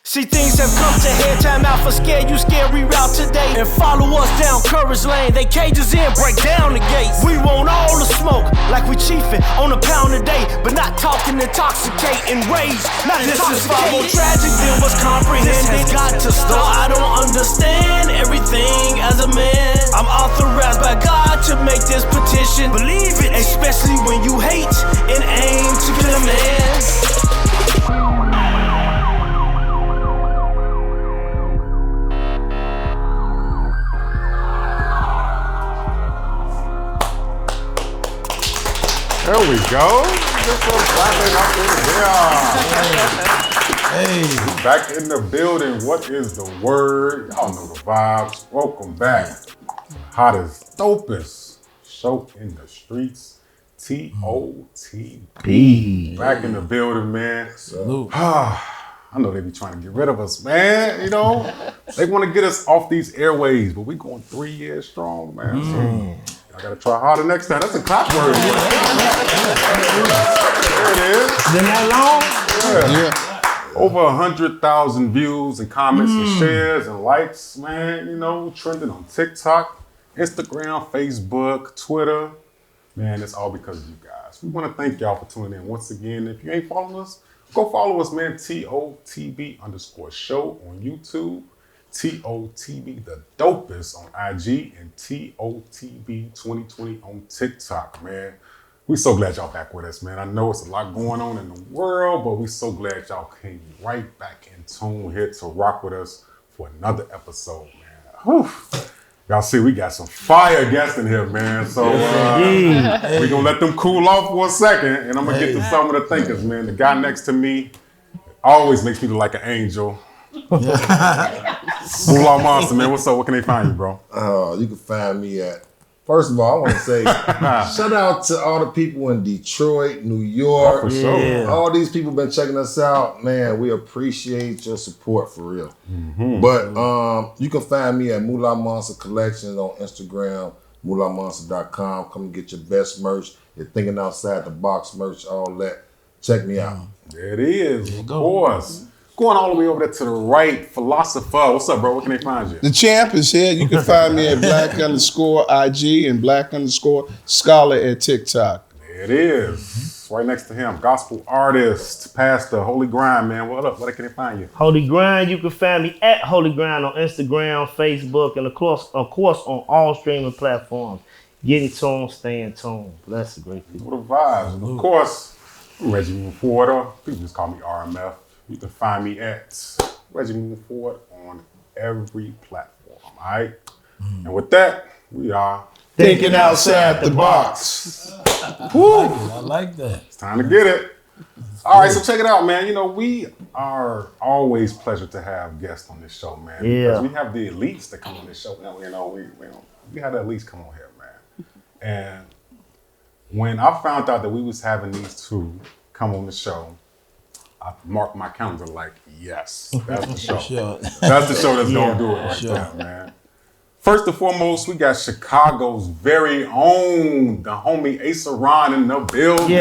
See, things have come to head, time out for scare you, scary route today. And follow us down Courage Lane, they cages in, break down the gates. We want all the smoke, like we chiefin' on a pound a day, but not talking intoxicating rage, not this is far more tragic than what's comprehended. This has got to stop. I don't understand everything as a man. I'm authorized by God to make this petition. Believe it, especially when you hate and aim to kill a man. There we go. Just clapping up in here. Hey, back in the building. What is the word? Y'all know the vibes. Welcome back. Hottest, dopest show in the streets. TOTB. Back in the building, man. Salute. I know they be trying to get rid of us, man. You know, they want to get us off these airways, but we going 3 years strong, man. So, I gotta try harder next time. That's a clap word. There it is. Been that long? Yeah. Over 100,000 views and comments and shares and likes, man. You know, trending on TikTok, Instagram, Facebook, Twitter. Man, it's all because of you guys. We want to thank y'all for tuning in once again. If you ain't following us, go follow us, man. TOTB_show on YouTube. TOTB the dopest on IG and TOTB 2020 on TikTok, man. We so glad y'all back with us, man. I know it's a lot going on in the world, but we so glad y'all came right back in tune here to rock with us for another episode, man. Whew. Y'all see, we got some fire guests in here, man. So we're gonna let them cool off for a second, and I'm gonna get to some of the thinkers, man. The guy next to me always makes me look like an angel. Moolah Monster, man. What's up? What can they find you, bro? You can find me at, first of all, I want to say shout out to all the people in Detroit, New York. For sure. All these people been checking us out. Man, we appreciate your support for real. But you can find me at Moolah Monster Collections on Instagram, moolahmonster.com. Come and get your best merch. You're thinking outside the box merch, all that. Check me out. There it is, of course. Going all the way over there to the right, Philosopher. What's up, bro? Where can they find you? The champ is here. You can find me at black_IG and black_scholar at TikTok. There it is. Right next to him. Gospel artist, pastor, Holy Grind, man. What up? Where can they find you? Holy Grind, you can find me at Holy Grind on Instagram, Facebook, and of course on all streaming platforms. Getting tuned, staying tuned. Bless the great people. What the vibes? And of course, I'm Reggie Porter. People just call me RMF. You can find me at Reggie Ford on every platform, all right? And with that, we are Thinking outside the box. I like that. It's time to get it. All right, so check it out, man. You know, we are always pleasure to have guests on this show, man. Yeah. Because we have the elites that come on this show. You know, we had the elites come on here, man. And when I found out that we was having these two come on the show, I marked my calendar like, yes, that's the show. Sure. That's the show that's gonna do it right there, man. First and foremost, we got Chicago's very own, the homie Aceron in the building.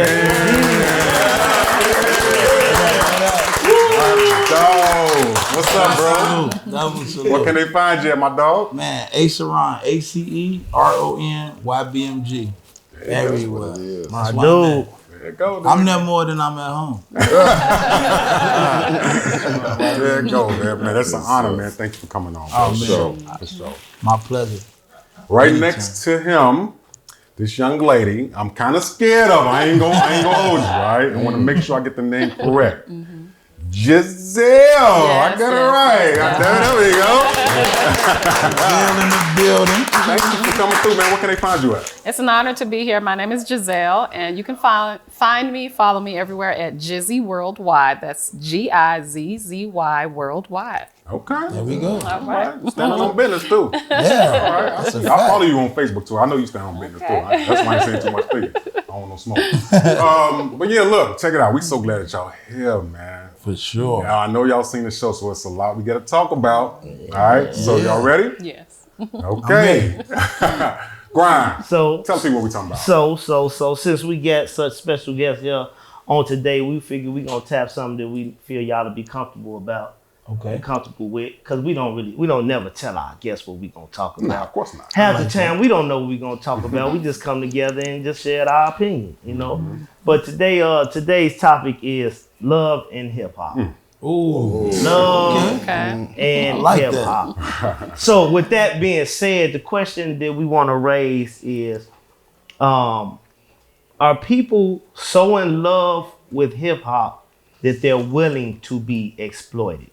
What's up, bro? What can they find you at, my dog? Man, Aceron, ACERONYBMG. Everywhere. My dude. There you go, dude. I'm there more than I'm at home. There you go, man. That's an honor, man. Thank you for coming on. Oh, For sure. My pleasure. Right next to him, this young lady, I'm kind of scared of her. I ain't gonna hold you, right? I want to make sure I get the name correct. Gizelle, I got it right. There we go. Gizelle in the building. Thank you for coming through, man. Where can they find you at? It's an honor to be here. My name is Gizelle, and you can follow me everywhere at Jizzy Worldwide. That's GIZZY Worldwide. Okay. There we go. All right. Standing on business too. Yeah. All right. That's a I fact. follow you on Facebook too. I know you stand on business too. That's why I ain't saying too much for you. I don't want no smoke. But yeah, look, check it out. We so glad that y'all here, man. For sure. Now, I know y'all seen the show, so it's a lot we got to talk about. All right. So y'all ready? Yes. Okay. Grind. So Tell people what we talking about. So since we get such special guests here on today, we figure we gonna tap something that we feel y'all to be comfortable about. Okay. comfortable with, because we don't never tell our guests what we gonna talk about. Nah, of course not. Half the time we don't know what we gonna talk about. We just come together and just share our opinion, you know. But today's topic is love and hip hop. Ooh. Love Okay. and I like hip hop. So with that being said, the question that we want to raise is, are people so in love with hip hop that they're willing to be exploited?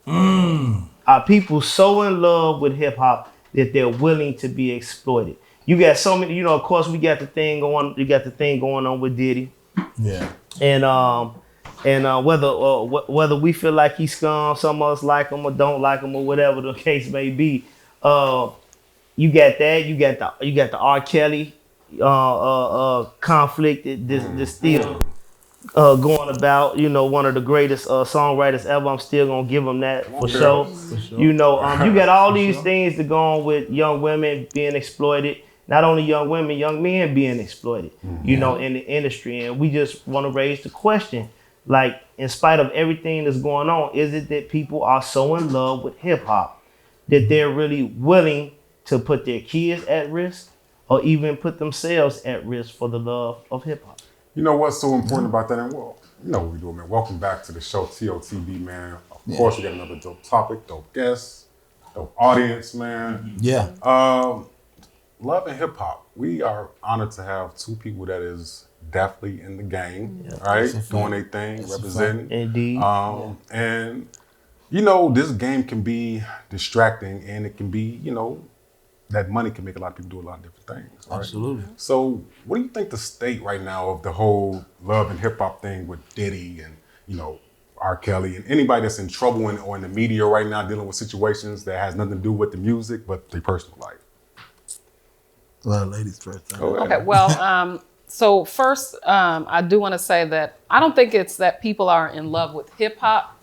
Are people so in love with hip hop that they're willing to be exploited? You got so many, of course we got the thing going. You got the thing going on with Diddy, Yeah. and whether we feel like he's scum, some of us like him or don't like him or whatever the case may be. You got that. You got the R. Kelly conflict that's still going about. One of the greatest songwriters ever. I'm still gonna give him that for sure. You got all these things that go on with young women being exploited. Not only young women, young men being exploited. In the industry, and we just want to raise the question: like, in spite of everything that's going on, is it that people are so in love with hip hop that they're really willing to put their kids at risk or even put themselves at risk for the love of hip hop? You know what's so important about that? And well, you know what we do, man. Welcome back to the show, TOTB, man. Of course, we got another dope topic, dope guests, dope audience, man. Yeah. Love and hip hop. We are honored to have two people that is definitely in the game, right? Doing their thing, representing. Indeed. And this game can be distracting, and it can be, that money can make a lot of people do a lot of different things. Right? Absolutely. So what do you think the state right now of the whole love and hip hop thing with Diddy and, R. Kelly and anybody that's in trouble or in the media right now dealing with situations that has nothing to do with the music, but their personal life? Ladies first. Okay, well, so first, I do want to say that I don't think it's that people are in love with hip hop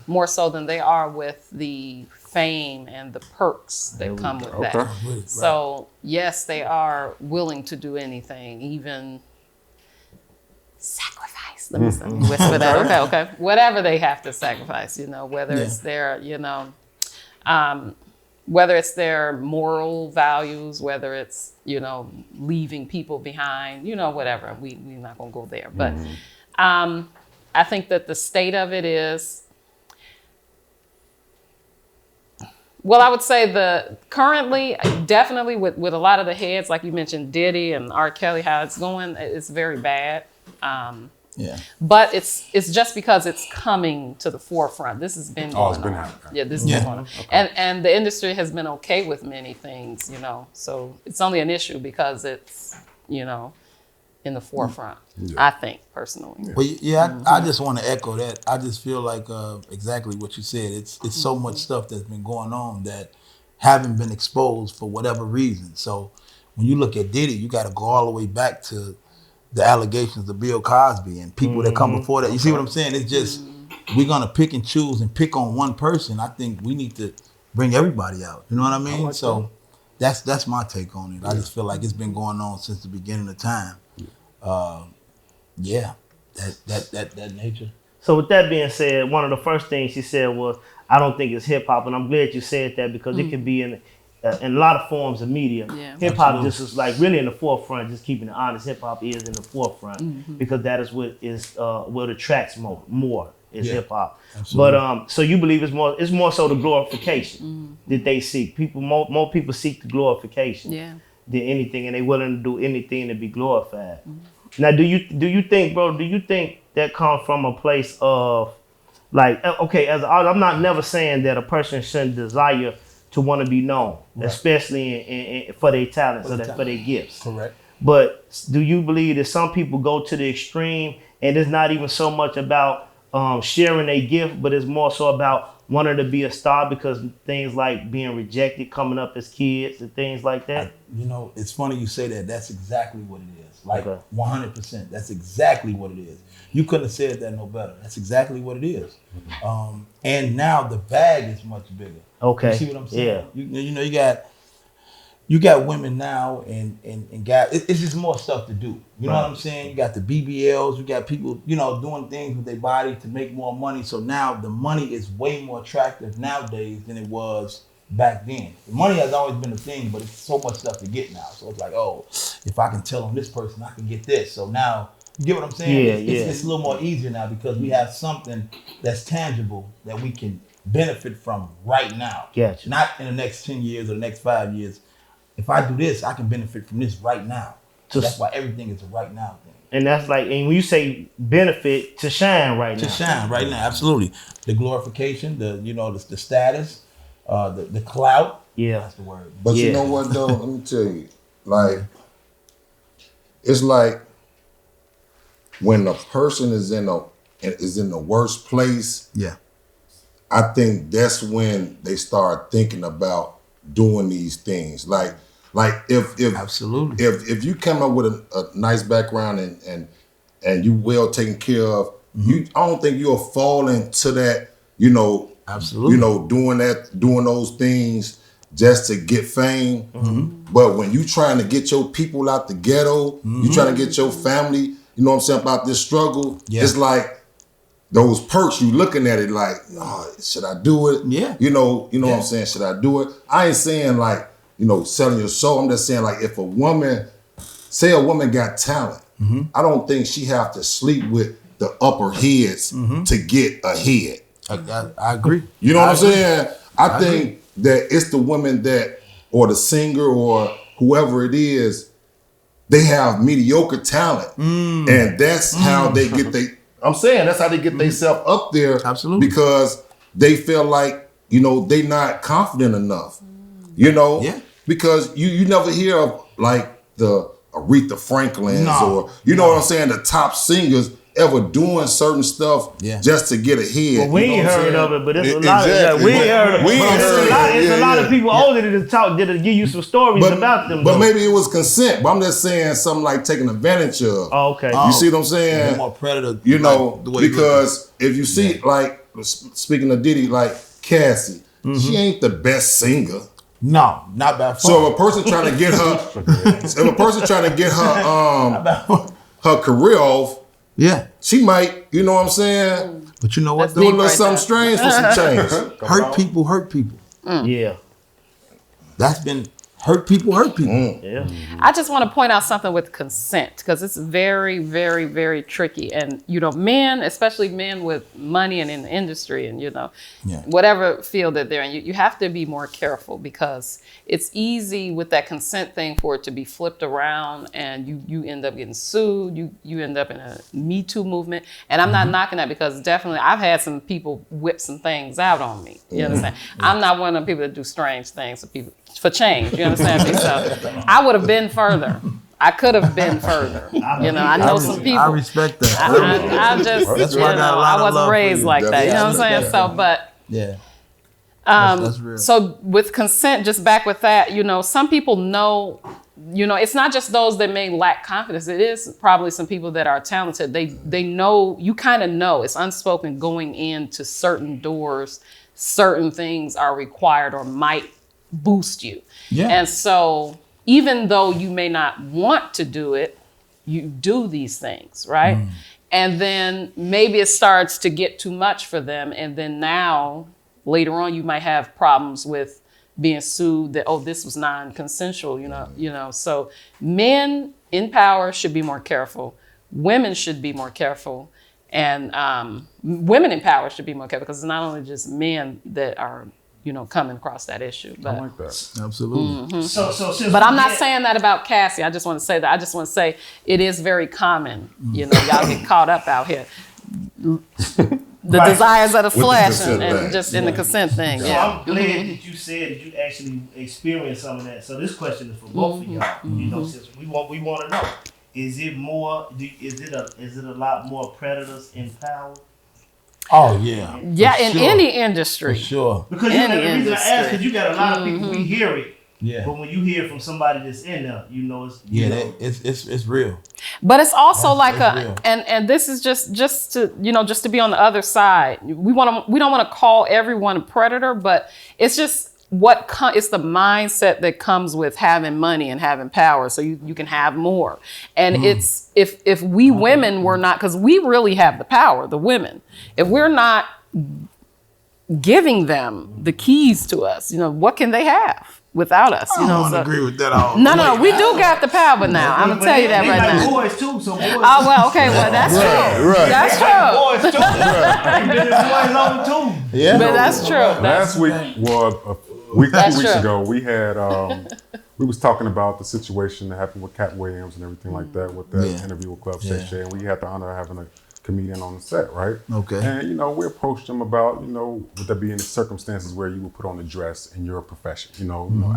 more so than they are with the fame and the perks that come with that. Right. So yes, they are willing to do anything, even sacrifice. Let me whisper that. Okay. Whatever they have to sacrifice, whether it's their, whether it's their moral values, whether it's, leaving people behind, whatever. We're not going to go there. But I think that the state of it is, well, I would say currently, definitely with a lot of the heads, like you mentioned, Diddy and R. Kelly, how it's going, it's very bad. But it's just because it's coming to the forefront. This has been going on. Happening. Yeah, this has been going on. Okay. And the industry has been okay with many things, So it's only an issue because it's, in the forefront, I think, personally. Well, I just want to echo that. I just feel like exactly what you said. It's so much stuff that's been going on that haven't been exposed for whatever reason. So when you look at Diddy, you got to go all the way back to the allegations of Bill Cosby and people that come before that. You see what I'm saying? It's just, we're going to pick and choose and pick on one person. I think we need to bring everybody out. You know what I mean? like so that's my take on it. I just feel like it's been going on since the beginning of time. That nature. So with that being said, one of the first things she said was, I don't think it's hip hop. And I'm glad you said that because it can be in a lot of forms of media. Hip hop just is like really in the forefront, just keeping it honest. Hip hop is in the forefront because that is what attracts more is hip hop. But so you believe it's more so the glorification that they seek. More people seek the glorification than anything, and they willing to do anything to be glorified. Now, do you think, bro? Do you think that comes from a place of like, okay, as an artist, I'm not never saying that a person shouldn't desire to want to be known, especially for their talents or for their gifts. Correct. But do you believe that some people go to the extreme and it's not even so much about sharing their gift, but it's more so about wanting to be a star because things like being rejected, coming up as kids and things like that? It's funny you say that. That's exactly what it is. Like 100%. That's exactly what it is. You couldn't have said that no better. That's exactly what it is. And now the bag is much bigger. Okay. You see what I'm saying? Yeah. You got you got women now and guys, it's just more stuff to do. You know what I'm saying? You got the BBLs, you got people, you know, doing things with their body to make more money. So now the money is way more attractive nowadays than it was back then. The money has always been a thing, but it's so much stuff to get now. So it's like, oh, if I can tell on this person, I can get this. So now, you get what I'm saying? It's a little more easier now because we have something that's tangible that we can benefit from right now. Gotcha. Not in the next 10 years or the next 5 years. If I do this, I can benefit from this right now. So that's why everything is a right now thing. And that's like, and when you say benefit, to shine right now. To shine right now, absolutely. The glorification, the status, the clout. Yeah. That's the word. But you know what though? Let me tell you. Like, it's like when a person is in the worst place, I think that's when they start thinking about doing these things. Like if absolutely, if you come up with a nice background and you well taken care of, I don't think you'll fall into that, absolutely, doing those things just to get fame. But when you trying to get your people out the ghetto, you trying to get your family, you know what I'm saying, about this struggle, it's like those perks, you looking at it like, oh, should I do it? Yeah. You know what I'm saying? Should I do it? I ain't saying like, selling your soul. I'm just saying like if a woman got talent, I don't think she have to sleep with the upper heads to get ahead. I agree. You know what I'm saying? I think that it's the women that, or the singer or whoever it is, they have mediocre talent. And that's how they get that's how they get themselves up there. Absolutely. Because they feel like, they not confident enough. Yeah. Because you never hear of like the Aretha Franklins or what I'm saying, the top singers ever doing certain stuff just to get ahead. Well, we ain't heard of it, but it's a lot of we ain't heard of it. It's a lot of people older that give you some stories about them. But maybe it was consent. But I'm just saying something like taking advantage of. Oh, okay. You see what I'm saying? More predator. Because if you see like speaking of Diddy, like Cassie, she ain't the best singer. No, not by far. So if a person trying to get her career off, she might, you know what I'm saying? But you know what? Do a little something strange for some change. Hurt people. Yeah. That's been hurt people. Yeah. I just want to point out something with consent because it's very, very, very tricky. And, men, especially men with money and in the industry and, whatever field that they're in, you have to be more careful because it's easy with that consent thing for it to be flipped around and you end up getting sued. You end up in a Me Too movement. And I'm not knocking that because definitely I've had some people whip some things out on me. You understand? I'm not one of them people that do strange things for change. You understand me? So I would have been further. I could have been further. I know some people. I respect that. I just, I wasn't raised like that. You know what I'm saying? So, but that's real. So with consent, just back with that, some people know. It's not just those that may lack confidence. It is probably some people that are talented. They know, you kind of know, it's unspoken going into certain doors, certain things are required or might boost you. Yeah. And so even though you may not want to do it, you do these things, right? And then maybe it starts to get too much for them. And then now, later on, you might have problems with being sued that, this was non-consensual, So men in power should be more careful. Women should be more careful. And women in power should be more careful because it's not only just men that are coming across that issue. But, I like that. Absolutely. But I'm not saying that about Cassie. I just want to say that. I just want to say it is very common. Y'all get caught up out here. The desires of the flesh and just in the consent thing. So I'm glad that you said that you actually experienced some of that. So this question is for both of y'all. Since we want to know, is it a lot more predators in power? Oh yeah. Yeah, in any industry. For sure. Because the reason I ask, because you got a lot of people, we hear it. Yeah. But when you hear from somebody that's in there, it's real. But it's also and this is just to be on the other side. We don't want to call everyone a predator, but it's just it's the mindset that comes with having money and having power, so you can have more. And it's if we women were not, because we really have the power, the women, if we're not giving them the keys to us, what can they have without us? I don't agree with that all. No, we do got the power now. I'm gonna tell you that right now. Boys too, so boys. Oh well, okay, well that's true. Right. That's true. Boys too. Been boys on too. Yeah, but that's true. Last week, well, two weeks ago, we had we was talking about the situation that happened with Cat Williams and everything like that with that interview with Club Shay Shay, and we had the honor of having a comedian on the set, right? Okay. And we approached him about would there be any circumstances where you would put on a dress in your profession?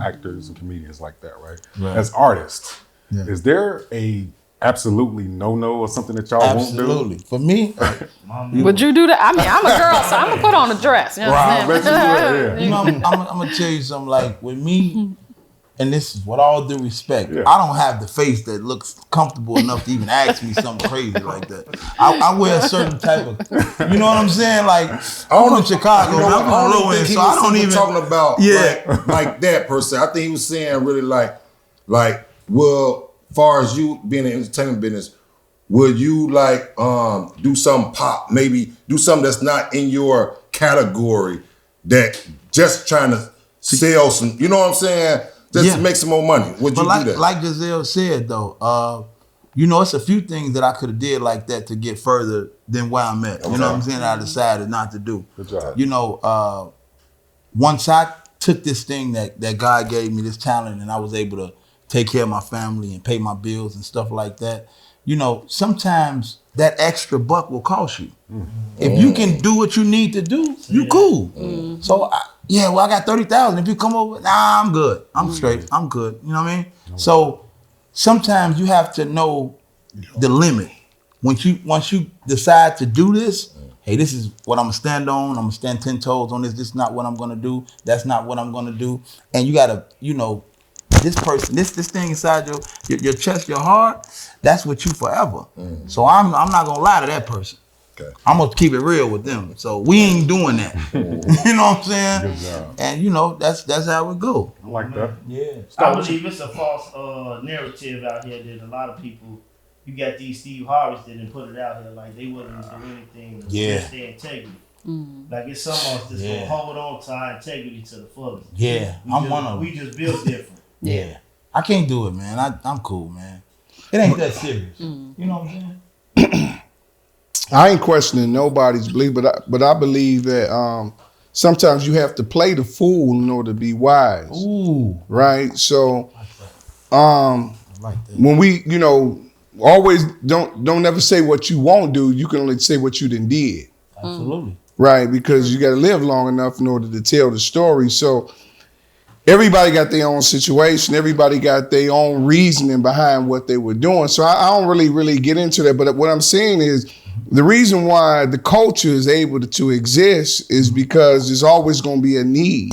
Actors and comedians like that, right? As artists, is there a absolutely no or something that y'all won't do? Absolutely. For me, would you do that? I mean, I'm a girl, so I'm gonna put on a dress. You know what I'm saying? I'm gonna tell you something. Like with me, and this is with all due respect, I don't have the face that looks comfortable enough to even ask me something crazy like that. I wear a certain type of, you know what I'm saying? Like I'm from Chicago, I'm from low end, so I don't even talking about like that per se. I think he was saying really like, well, far as you being in the entertainment business, would you like do some pop, maybe do something that's not in your category, that just trying to sell some, you know what I'm saying? Just to make some more money. Would you do that? Like Gizelle said though, it's a few things that I could have did like that to get further than where I'm at. You know what I'm saying? I decided not to do. Good job. Once I took this thing that God gave me, this talent, and I was able to take care of my family and pay my bills and stuff like that, sometimes that extra buck will cost you. If you can do what you need to do, you cool. So I got 30,000. If you come over, I'm good. I'm straight. I'm good. You know what I mean? So sometimes you have to know the limit. Once you decide to do this, hey, this is what I'm gonna stand on. I'm gonna stand 10 toes on this. This is not what I'm gonna do. That's not what I'm gonna do. And you gotta, this person, this thing inside your chest, your heart, that's with you forever. So I'm not gonna lie to that person. Okay. I'm gonna keep it real with them. So we ain't doing that. You know what I'm saying? Good job. And that's how it go. I like that. Yeah. I believe it's a false narrative out here that a lot of people, you got these Steve Harveys that didn't put it out here like they wouldn't do anything to test their integrity. Like it's some of us that's gonna hold on to our integrity to the fullest. Yeah, I'm one of them. We just built different. Yeah. I can't do it, man. I'm cool, man. It ain't that serious. You know what I'm saying? I ain't questioning nobody's belief, but I believe that sometimes you have to play the fool in order to be wise. Ooh. Right? So like that. when we, always don't never say what you won't do. You can only say what you done did. Absolutely. Right? Because you got to live long enough in order to tell the story. So everybody got their own situation. Everybody got their own reasoning behind what they were doing. So I don't really get into that. But what I'm saying is the reason why the culture is able to exist is because there's always going to be a need.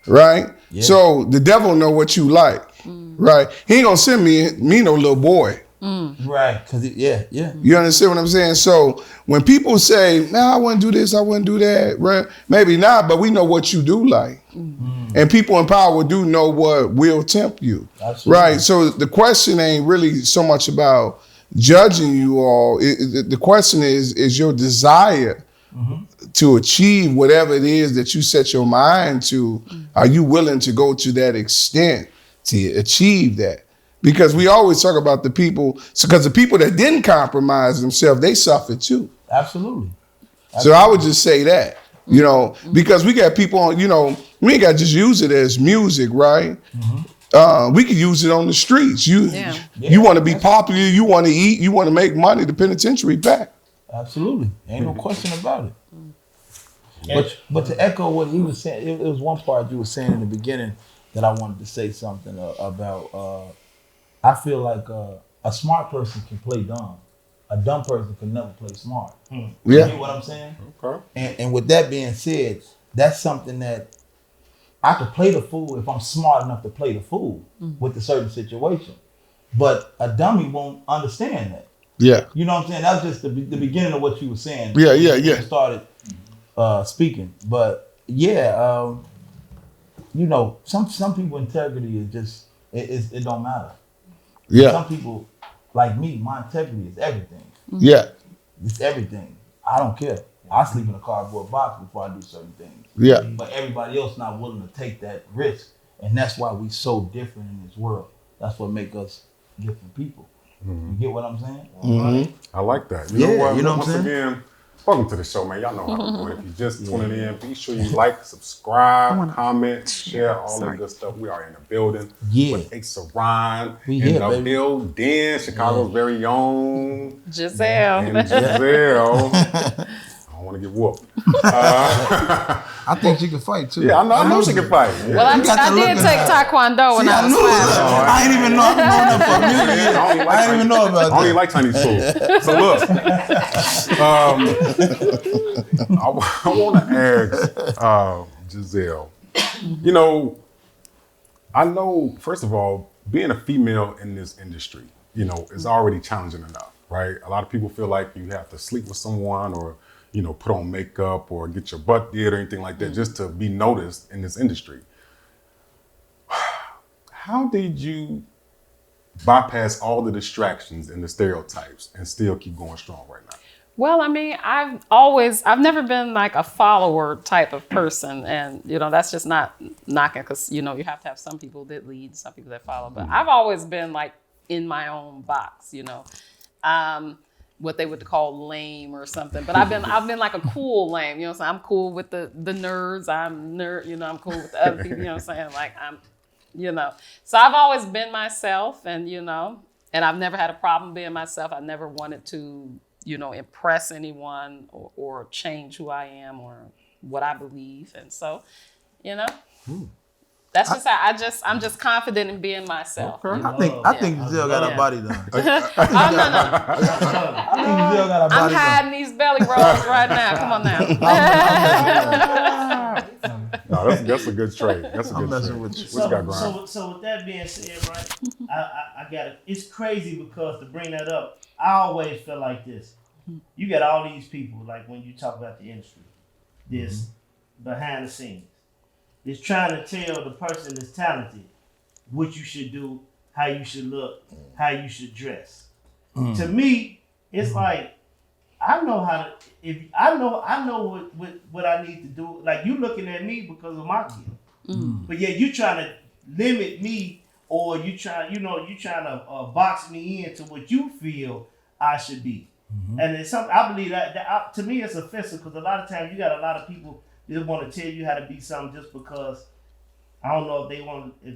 Right? Yeah. So the devil know what you like. Right? He ain't going to send me no little boy. Right. Because You understand what I'm saying? So when people say, "Nah, I wouldn't do this, I wouldn't do that," right? Maybe not, but we know what you do like. And people in power do know what will tempt you. Absolutely. Right? So the question ain't really so much about judging you all. The question is your desire to achieve whatever it is that you set your mind to. Are you willing to go to that extent to achieve that? Because we always talk about the people, because the people that didn't compromise themselves, they suffered too. Absolutely. So I would just say that, because we got people on, we ain't got to just use it as music, right? We could use it on the streets. You want to be popular, you want to eat, you want to make money, the penitentiary back. Absolutely. Ain't no question about it. But to echo what he was saying, it was one part you were saying in the beginning that I wanted to say something about. I feel like a smart person can play dumb. A dumb person can never play smart. You know what I'm saying? Okay. And with that being said, that's something that I could play the fool if I'm smart enough to play the fool with a certain situation. But a dummy won't understand that. Yeah. You know what I'm saying? That was just the beginning of what you were saying. Yeah. You started speaking. But you know, some people integrity is just it don't matter. Yeah. Some people like me, my integrity is everything. Yeah. It's everything. I don't care. I sleep in a cardboard box before I do certain things. Yeah. But everybody else not willing to take that risk, and that's why we so different in this world. That's what make us different people. You get what I'm saying? Mm-hmm. I like that. Yeah, You know what? you know what I'm Once saying? again, welcome to the show, man. Y'all know how we do it. If you just tuning in, be sure you like, subscribe, comment, share, all that good stuff. We are in the building with Aceron We in here, the baby. building. Chicago's very own Giselle. and Gizelle. I don't want to get whooped. I think she can fight too. Yeah, I know she can fight. Yeah. Well, I You got the look did in take her. Taekwondo when See, I I was knew it. 5. I ain't even know I'm going up for music. Yeah, I didn't even know about I only that. like Chinese food. So look, I want to ask Gizelle. You know, I know, first of all, being a female in this industry, you know, is already challenging enough, right? A lot of people feel like you have to sleep with someone or, you know, put on makeup or get your butt did or anything like that just to be noticed in this industry. How did you bypass all the distractions and the stereotypes and still keep going strong right now? Well, I mean, I've never been like a follower type of person. And, you know, that's just not knocking because, you know, you have to have some people that lead, some people that follow. But I've always been like in my own box, you know, what they would call lame or something. But I've been like a cool lame, you know what I'm saying? I'm cool with the nerds. I'm cool with the other people, you know what I'm saying? Like you know, so I've always been myself and, you know, and I've never had a problem being myself. I never wanted to, you know, impress anyone or change who I am or what I believe. And so, you know, that's just how I'm just confident in being myself. Okay. You know? I think Gizelle got her body done. Oh, no. I think Gizelle got her I'm body done. hiding these belly rolls right now. Come on now. No, that's a good trade. That's a I'm good messing trade. with you. What you got going on? So with that being said, right, I got it. It's crazy because to bring that up, I always feel like this. You got all these people, like when you talk about the industry, this behind the scenes, it's trying to tell the person that's talented what you should do, how you should look, how you should dress. To me, it's like I know how to. If I know what I need to do. Like you looking at me because of my gift, but yeah, you trying to limit me, or you trying to box me into what you feel I should be. And it's something I believe that to me it's offensive because a lot of times you got a lot of people that want to tell you how to be something just because I don't know if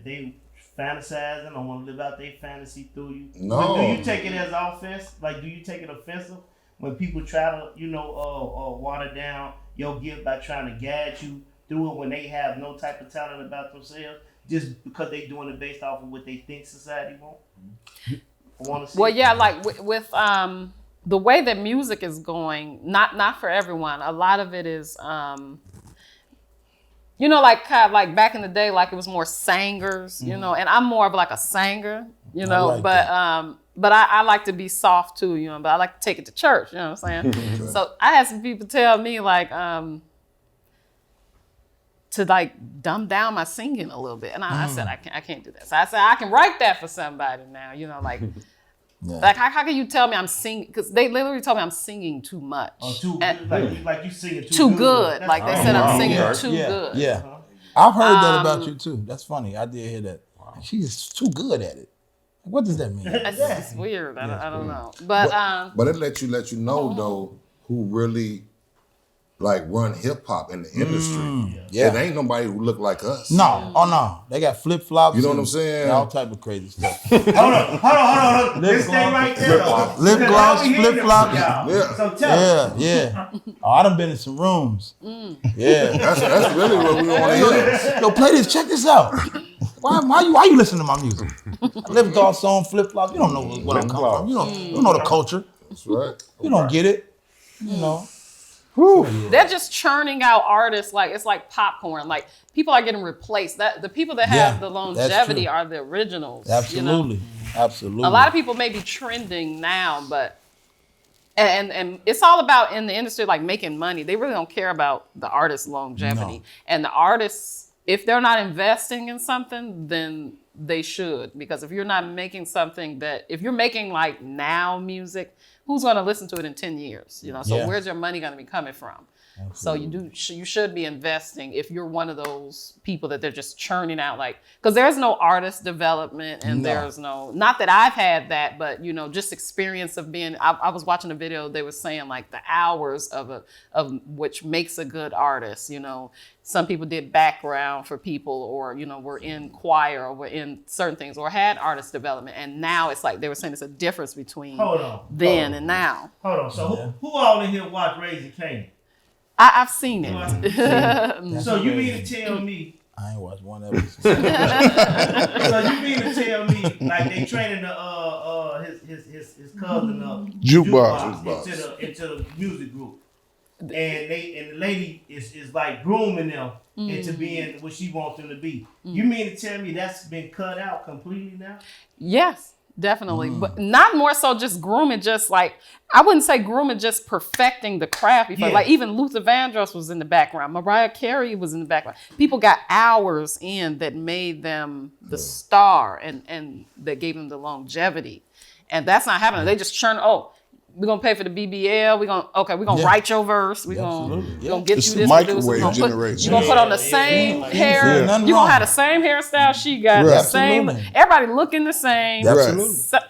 they fantasizing or want to live out their fantasy through you. No. But do you take it as offense? Like, do you take it offensive when people try to, water down your gift by trying to guide you through it when they have no type of talent about themselves just because they doing it based off of what they think society wants? Well, yeah, like with the way that music is going, not for everyone. A lot of it is, like kind of like back in the day, like it was more singers, you know, and I'm more of like a singer, you know, like but I like to be soft too, you know, but I like to take it to church, you know what I'm saying? So I had some people tell me like, to like dumb down my singing a little bit. And I said, I can't do that. So I said, I can write that for somebody now, you know, like, like how can you tell me I'm singing? Because they literally told me I'm singing too much. Like you singing too good. Like they said I'm singing too good. Yeah. I've heard that about you too. That's funny. I did hear that. Wow. She is too good at it. What does that mean? It's weird. I don't know. But it let you know though who really like run hip hop in the industry. Yeah. It ain't nobody who look like us. No. Oh no. They got flip flops. You know what I'm saying? All type of crazy stuff. Hold on. This thing right there. Lip gloss, flip flops. Yeah. So tell me. Yeah. Oh, I done been in some rooms. Yeah. That's really what we want to hear. Yo, play this. Check this out. Why you listening to my music? Lip gloss on, flip flops. You don't know what I'm coming from. You don't know the culture. That's right. You don't get it. You know. they're just churning out artists like it's like popcorn. Like people are getting replaced. That the people that have the longevity are the originals. Absolutely. You know? Absolutely. A lot of people may be trending now, but and it's all about in the industry like making money. They really don't care about the artist's longevity. No. And the artists, if they're not investing in something, then they should. Because if you're not making something that, if you're making like now music, who's going to listen to it in 10 years? You know, so where's your money going to be coming from? Absolutely. So you should be investing if you're one of those people that they're just churning out, like, because there's no artist development and there's no, not that I've had that, but you know, just experience of being, I was watching a video, they were saying like the hours of which makes a good artist, you know. Some people did background for people, or, you know, were in choir, or were in certain things, or had artist development. And now it's like they were saying it's a difference between then and now. Hold on. So who all in here watch Raising Kanan? I've seen it. So you mean to tell me? I ain't watched one episode. So you mean to tell me like they training his cousin Jukebox into the music group, and the lady is like grooming them into being what she wants them to be. You mean to tell me that's been cut out completely now? Yes. Definitely, but not more so just grooming, just like, I wouldn't say grooming, just perfecting the craft. Before. Like even Luther Vandross was in the background. Mariah Carey was in the background. People got hours in that made them the star and that gave them the longevity. And that's not happening. They just churn, we're going to pay for the BBL. We're going to write your verse. We're going to get it's you this. microwave generation. You're going to put on the same hair. You're going to have the same hairstyle she got. The same. Everybody looking the same.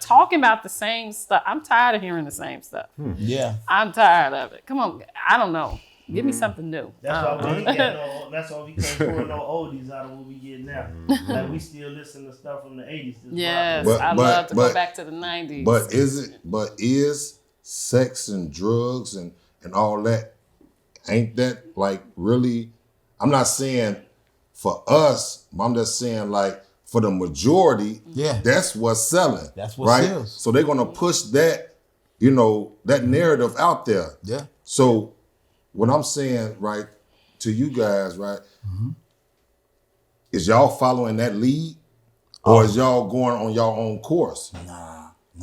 Talking about the same stuff. I'm tired of hearing the same stuff. Yeah. I'm tired of it. Come on. I don't know. Give me something new. That's why we can't pull no oldies out of what we get now. Like we still listen to stuff from the 80s. Yes, I love to go back to the 90s. But is sex and drugs and all that, ain't that like really, I'm not saying for us, I'm just saying like for the majority, that's what's selling. That's what sells. So they're gonna push that, you know, that narrative out there. Yeah. So what I'm saying, right, to you guys, right, is y'all following that lead, or is y'all going on your own course?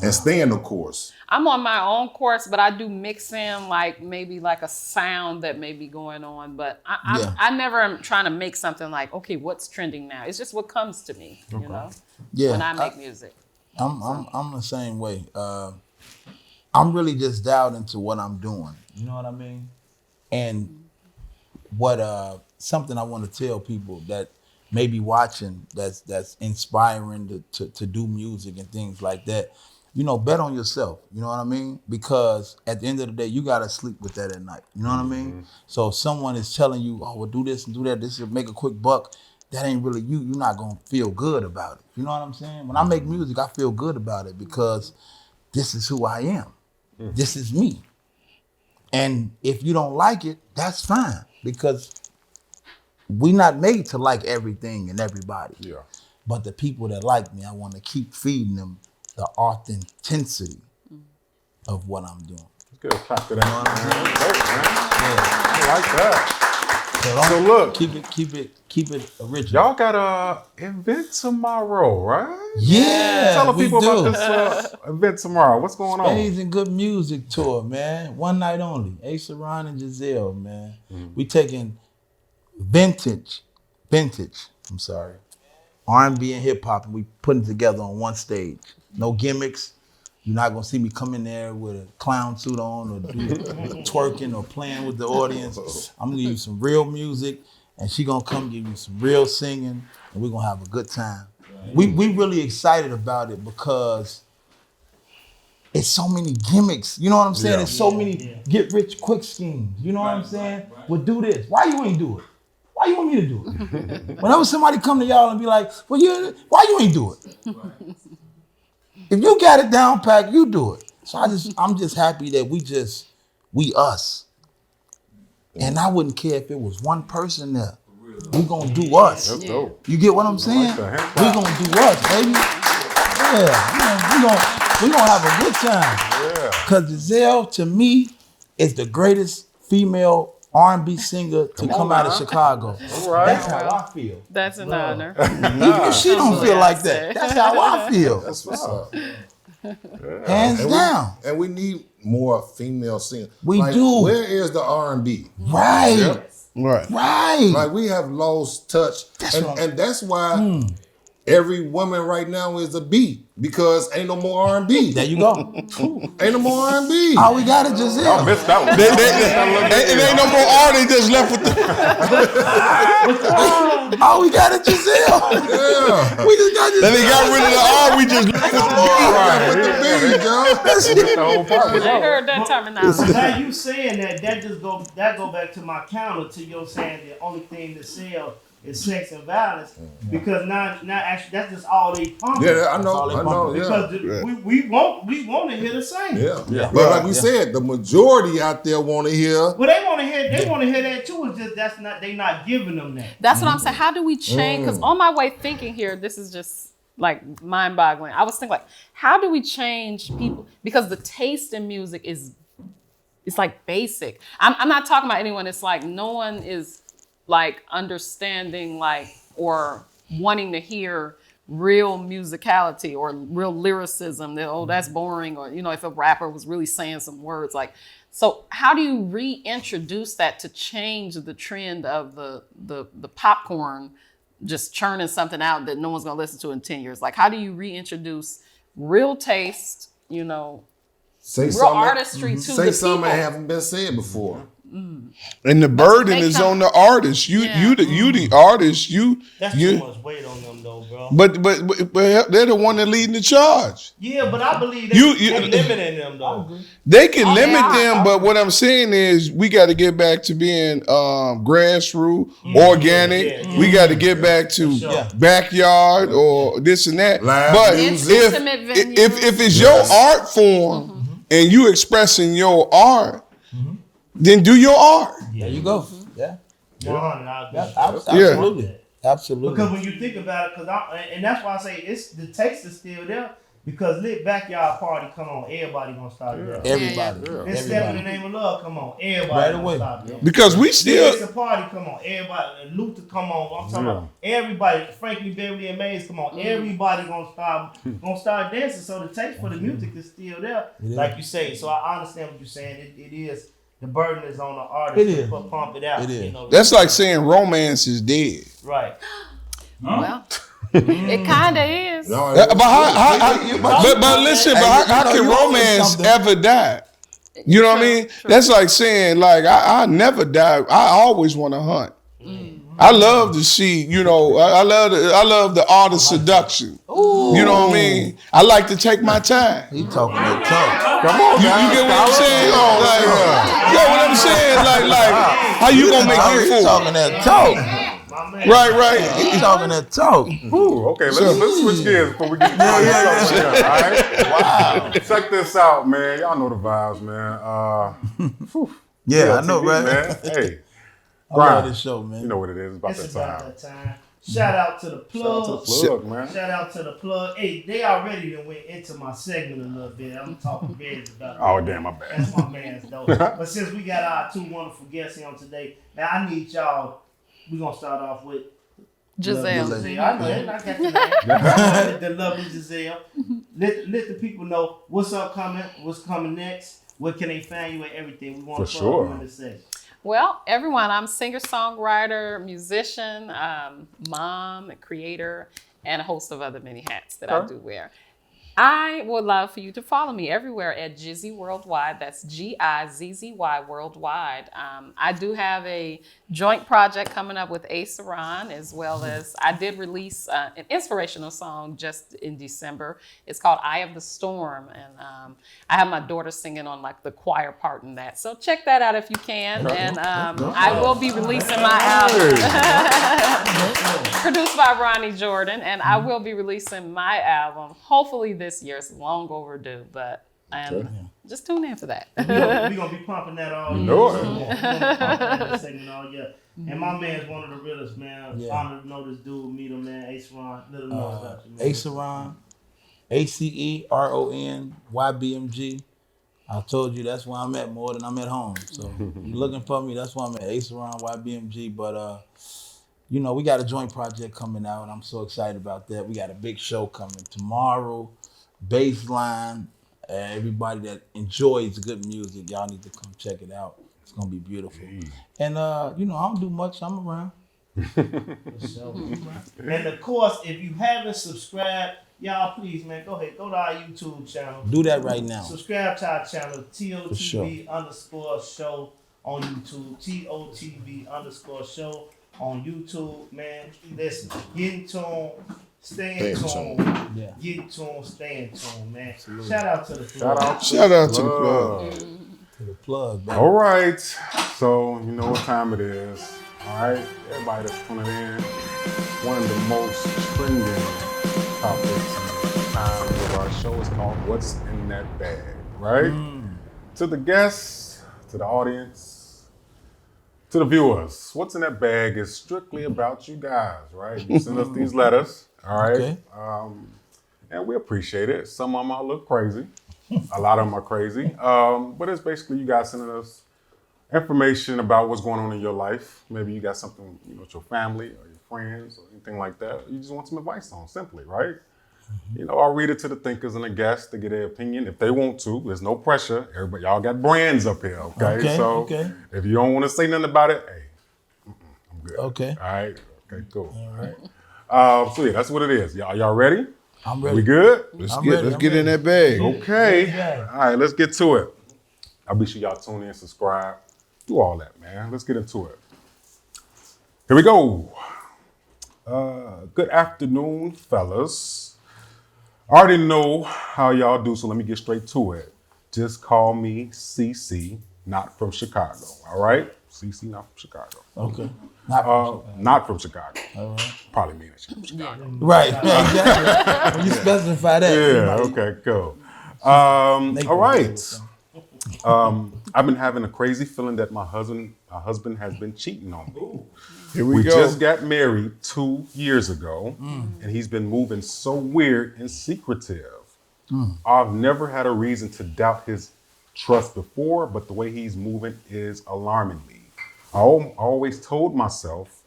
And staying the course. I'm on my own course, but I do mix in like maybe like a sound that may be going on. But I never am trying to make something like, okay, what's trending now? It's just what comes to me, you know, when I make music. I'm the same way. I'm really just dialed into what I'm doing. You know what I mean? And what something I want to tell people that may be watching that's inspiring to do music and things like that. You know, bet on yourself. You know what I mean? Because at the end of the day, you got to sleep with that at night. You know what I mean? So if someone is telling you, well, do this and do that, this will make a quick buck, that ain't really you. You're not going to feel good about it. You know what I'm saying? When I make music, I feel good about it because this is who I am. This is me. And if you don't like it, that's fine, because we're not made to like everything and everybody. Yeah. But the people that like me, I want to keep feeding them the authenticity of what I'm doing. Let's get a clap to that. I like that. So look, keep it original. Y'all got a event tomorrow, right? Yeah. Tell the people about this event tomorrow. What's going on? Spades and Good Music tour, man. One night only. Aceron and Gizelle, man. We taking vintage, R&B and hip hop, and we putting it together on one stage. No gimmicks. You're not gonna see me come in there with a clown suit on or do twerking or playing with the audience. I'm gonna give you some real music, and she gonna come give you some real singing, and we're gonna have a good time. We really excited about it because it's so many gimmicks. You know what I'm saying? It's so many get rich quick schemes. You know what I'm saying? Well, do this. Why you ain't do it? Why you want me to do it? Whenever somebody come to y'all and be like, well, why you ain't do it? If you got it down packed, you do it. So I'm just happy that we us. And I wouldn't care if it was one person there. We gonna do us. That's dope. You get what I'm saying? We gonna do us, baby. Yeah, we gonna have a good time. Yeah. Cause Gizelle, to me, is the greatest female R&B singer to come out of Chicago. Right. That's how I feel. That's an honor. Even if she don't feel like that, that's how I feel. That's what's up. Hands down. And we need more female singers. We do. Where is the R&B? Right. Yep. Right. Like we have lost touch, and that's why every woman right now is a B because ain't no more R&B. There you go. Ain't no more R&B. All we got is Gizelle. Y'all missed that one. It ain't no more R. They just left with the. All we got is Gizelle. Yeah. We just got Gizelle. Then they got rid of the R. We just left with the B. With the B, John. That's the whole part. I heard that terminology. Now you saying that just go back to my counter to your saying the only thing that sells is sex and violence because now actually that's just all they pump. Yeah, I know. Because we want to hear the same. Yeah. But like we said, the majority out there want to hear. Well, they want to hear that too. It's just they not giving them that. That's what I'm saying. How do we change? Because on my way thinking here, this is just like mind-boggling. I was thinking like, how do we change people? Because the taste in music it's like basic. I'm not talking about anyone. It's like no one is like understanding like or wanting to hear real musicality or real lyricism. That that's boring. Or if a rapper was really saying some words like. So how do you reintroduce that to change the trend of the popcorn just churning something out that no one's gonna listen to in 10 years? Like how do you reintroduce real taste, real artistry to the people? Say something that haven't been said before. And the burden is on the artist. You the artist. That's too much weight on them though, bro. But they're the one that leading the charge. Yeah, but I believe they're limiting them though. They can limit them, but what I'm saying is we got to get back to being grassroots, organic. We got to get back to backyard or this and that. Live but music. if it's your art form and you expressing your art, then do your art. There you go. Yeah. Absolutely. Absolutely. Because when you think about it, and that's why I say the taste is still there. Because lit backyard party, come on, everybody gonna start there. Everybody. Step in the name of love, come on, everybody gonna start there. Because we still. It's a party, come on, everybody. Luther, come on. I'm talking about everybody. Frankie, Beverly, and Mays, come on, everybody gonna start dancing. So the taste for the music is still there, like you say. So I understand what you're saying. It is. The burden is on the artist to pump it out. It is. That's like saying romance is dead. Right. Well, it kind of is. No, but listen, how can romance ever die? You know what I mean? True. That's like saying, like, I never die. I always want to hunt. I love to see, I love the art of seduction. Ooh. You know what I mean? I like to take my time. He talking that talk. Come on, you get what I'm saying? You get what I'm saying? Like, how you gonna make me fool? Talking that talk. Right. He talking that talk. Ooh, okay, let's switch gears before we get to all right? Wow. Check this out, man. Y'all know the vibes, man. I know, right? Man. Hey. I love this show, man. You know what it is. It's about that time. Shout out to the plug. Man. Shout out to the plug. Hey, they already went into my segment a little bit. I'm talking bad about that. Oh, damn, my bad. That's my man's though. But since we got our two wonderful guests here on today, now I need y'all. We're going to start off with Gizelle. I know that. I got your name. The lovely Gizelle. Let the people know what's upcoming, what's coming next, where can they find you and everything. We want to follow you in the session. Well, everyone, I'm singer-songwriter, musician, mom, creator, and a host of other many hats that I do wear. I would love for you to follow me everywhere at Gizzy Worldwide. That's Gizzy Worldwide. I do have a joint project coming up with Aceron, as well as I did release an inspirational song just in December. It's called Eye of the Storm. And I have my daughter singing on like the choir part in that. So check that out if you can. And I will be releasing my album. Produced by Ronnie Jordan. And I will be releasing my album hopefully this year. It's long overdue, but just tune in for that. We're going to be pumping that all year. And my man's one of the realest, man. Honored to know this dude, meet him, man. Aceron. Let him know about you, man. Aceron. Aceron YBMG. I told you that's where I'm at more than I'm at home. So you're looking for me, that's why I'm at Aceron YBMG. But we got a joint project coming out, and I'm so excited about that. We got a big show coming tomorrow. Baseline. Everybody that enjoys good music, y'all need to come check it out. It's gonna be beautiful. And you know, I don't do much. I'm around. And of course, if you haven't subscribed, y'all please, man, go ahead, go to our YouTube channel. Do that right now. Subscribe to our channel, TOTB sure. _show on YouTube. TOTB _ on YouTube, man. Listen, get in tune, stay in tune. Yeah. Get in tune, stay in tune, man. Shout out to the Shout out to the plug. To the plug, baby. All right. So, you know what time it is. All right. Everybody that's tuning in, one of the most trending topics and times of our show is called What's in That Bag, right? To the guests, to the audience, to the viewers, What's in That Bag is strictly about you guys, right? You send us these letters, all right? Okay. And we appreciate it. Some of them are a little crazy. A lot of them are crazy. But it's basically you guys sending us information about what's going on in your life. Maybe you got something with your family or your friends or anything like that. You just want some advice on, simply, right? You know, I'll read it to the thinkers and the guests to get their opinion if they want to. There's no pressure. Everybody, y'all got brands up here, okay? So if you don't want to say nothing about it, hey, I'm good. Okay. All right. Okay, cool. All right. So yeah, that's what it is. Y'all ready? I'm ready. We good? Let's get in that bag. Okay. All right, let's get to it. I'll be sure y'all tune in, subscribe, do all that, man. Let's get into it. Here we go. Good afternoon, fellas. I already know how y'all do, so let me get straight to it. Just call me CC, not from Chicago, all right? CC, not from Chicago. Okay. Not from Chicago. All right. Probably mean that she's from Chicago. Right. Exactly. When you specify that. Yeah, okay, cool. All right. I've been having a crazy feeling that my husband has been cheating on me. Here we go. Just got married 2 years ago, and he's been moving so weird and secretive. I've never had a reason to doubt his trust before, but the way he's moving is alarming me. I always told myself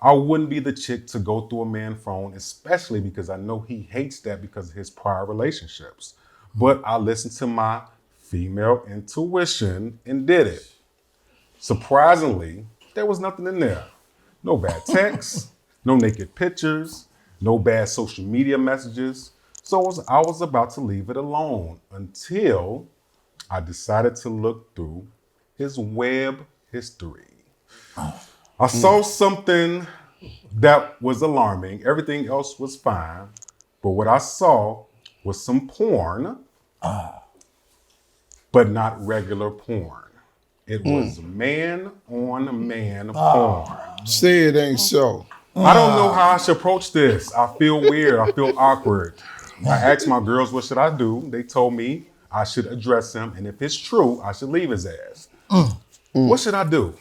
I wouldn't be the chick to go through a man's phone, especially because I know he hates that because of his prior relationships. But I listened to my female intuition and did it. Surprisingly, there was nothing in there. No bad texts, no naked pictures, no bad social media messages. So I was about to leave it alone until I decided to look through his web history. I saw something that was alarming. Everything else was fine. But what I saw was some porn, but not regular porn. It was man on man porn. Say it ain't so. I don't know how I should approach this. I feel weird. I feel awkward. I asked my girls, what should I do? They told me I should address him. And if it's true, I should leave his ass. What should I do?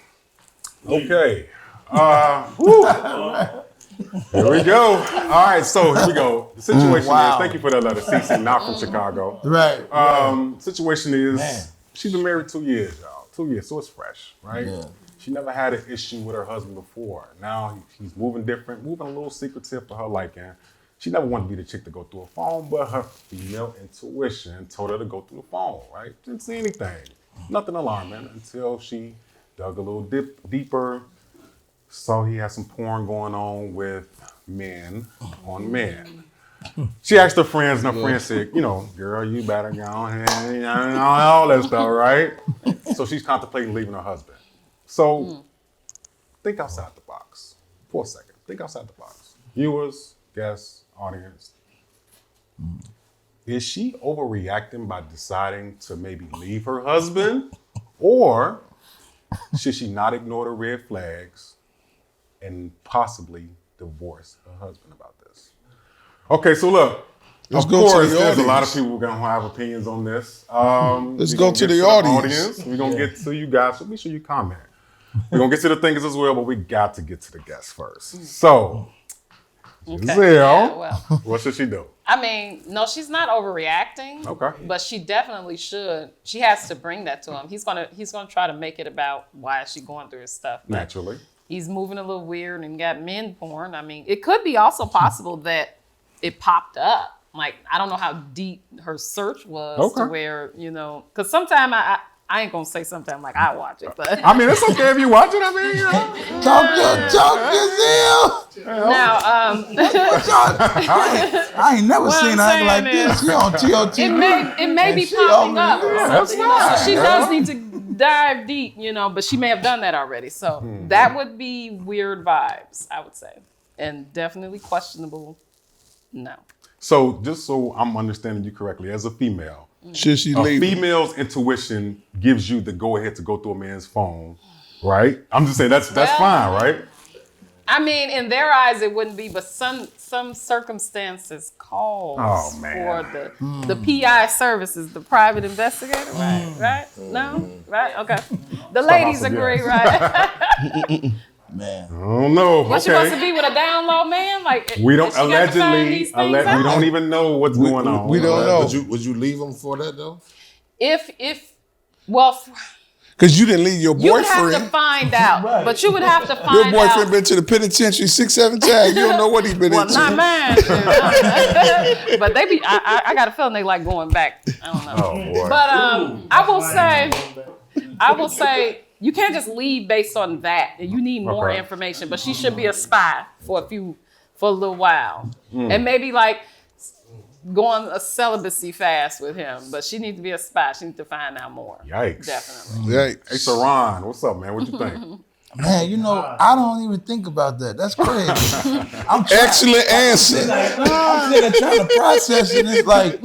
Okay. Here we go. All right, so here we go. The situation is, thank you for that letter, CC, not from Chicago. Right. Situation is, she's been married 2 years, y'all. 2 years, so it's fresh, right? Yeah. She never had an issue with her husband before. Now he's moving different, moving a little secretive for her liking. She never wanted to be the chick to go through a phone, but her female intuition told her to go through the phone, right? Didn't see anything. Nothing alarming until she dug a little deeper, saw he had some porn going on with men on men. She asked her friends, and her friends said, girl, you better go ahead, all that stuff, right? So she's contemplating leaving her husband. So think outside the box for a second. Think outside the box. Viewers, guests, audience. Is she overreacting by deciding to maybe leave her husband? Or should she not ignore the red flags and possibly divorce her husband about this? Okay, so look. Let's of go course, to the there's audience. a lot of people going to have opinions on this. Let's go to the audience. We're going to get to you guys, so make sure you comment. We're going to get to the thinkers as well, but we got to get to the guests first. So, Gizelle, what should she do? I mean, no, she's not overreacting. Okay. But she definitely should. She has to bring that to him. He's gonna try to make it about why is she going through his stuff. But naturally. He's moving a little weird and got men porn. I mean, it could be also possible that it popped up. Like, I don't know how deep her search was to where, because sometimes I ain't gonna say something like I watch it, but I mean, it's okay if you watch it. I mean, you know. Talk Gizelle. now, I ain't never What seen I'm her act like saying this. She on TOTB. it may be she popping over up. there. Yeah, that's So fine. she does need to dive deep, but she may have done that already. So that would be weird vibes, I would say, and definitely questionable. No. So just so I'm understanding you correctly, as a female, Should she a leave? female's intuition gives you the go ahead to go through a man's phone, right? I'm just saying that's fine, right? I mean, in their eyes, it wouldn't be, but some circumstances calls for the PI services, the private investigator, right? Right? No? Right? Okay. The ladies agree, right? Man. I don't know. What, she wants to be with a down low man? Like, We don't she got to find these things we out? don't even know what's going on. We don't know. Would you leave him for that though? Well, Because you didn't leave your you would have boyfriend. to find out. But you would have to find Your boyfriend out. been to the penitentiary 6-7 times. You don't know what he been Well, into. not mine. But they be. I got a feeling they like going back. I don't know. Oh boy. But I will say you can't just leave based on that. You need more Okay. information. But she should be a spy for a little while, and maybe like go on a celibacy fast with him. But she needs to be a spy. She needs to find out more. Yikes. Definitely. Right. Aceron, what's up, man? What you think? Man, I don't even think about that. That's crazy. I'm trying, Excellent answer. I'm sitting there trying to process it, and it's like,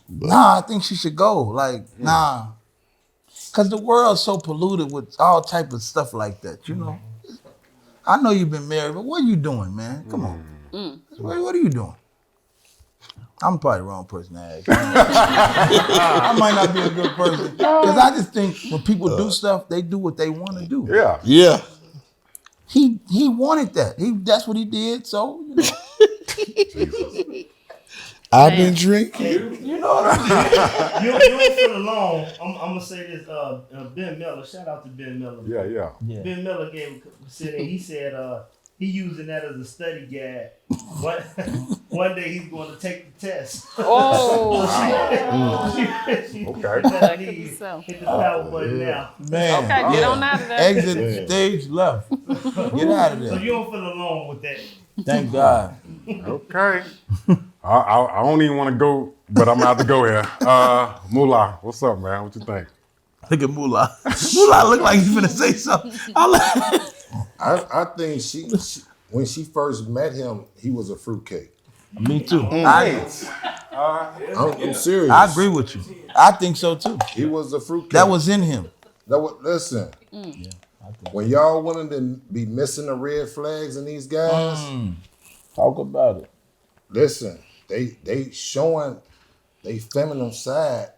nah, I think she should go. Like, nah. Because the world's so polluted with all type of stuff like that, I know you've been married, but what are you doing, man? Come on. What are you doing? I'm probably the wrong person to ask. I might not be a good person. Because I just think when people do stuff, they do what they want to do. Yeah. Yeah. He wanted that. That's what he did, so, I've been drinking. You ain't feel alone. I'm gonna say this. Ben Miller. Shout out to Ben Miller. Yeah. Ben Miller he said he using that as a study guide. One day he's going to take the test. Oh. Okay. Hit the power button now. Man. Okay, get on out of there. Exit stage left. Get out of So there. you don't feel alone with that. Thank God. Okay. I don't even want to go, but I'm gonna have to go here. Moolah, what's up, man? What you think? Look at Moolah. Moolah look like he's gonna say something. I think she when she first met him, he was a fruitcake. Me too. I'm serious. I agree with you. I think so too. He was a fruitcake. That was in him. Listen. When y'all wanted to be missing the red flags in these guys, Talk about it. listen, they showing they feminine side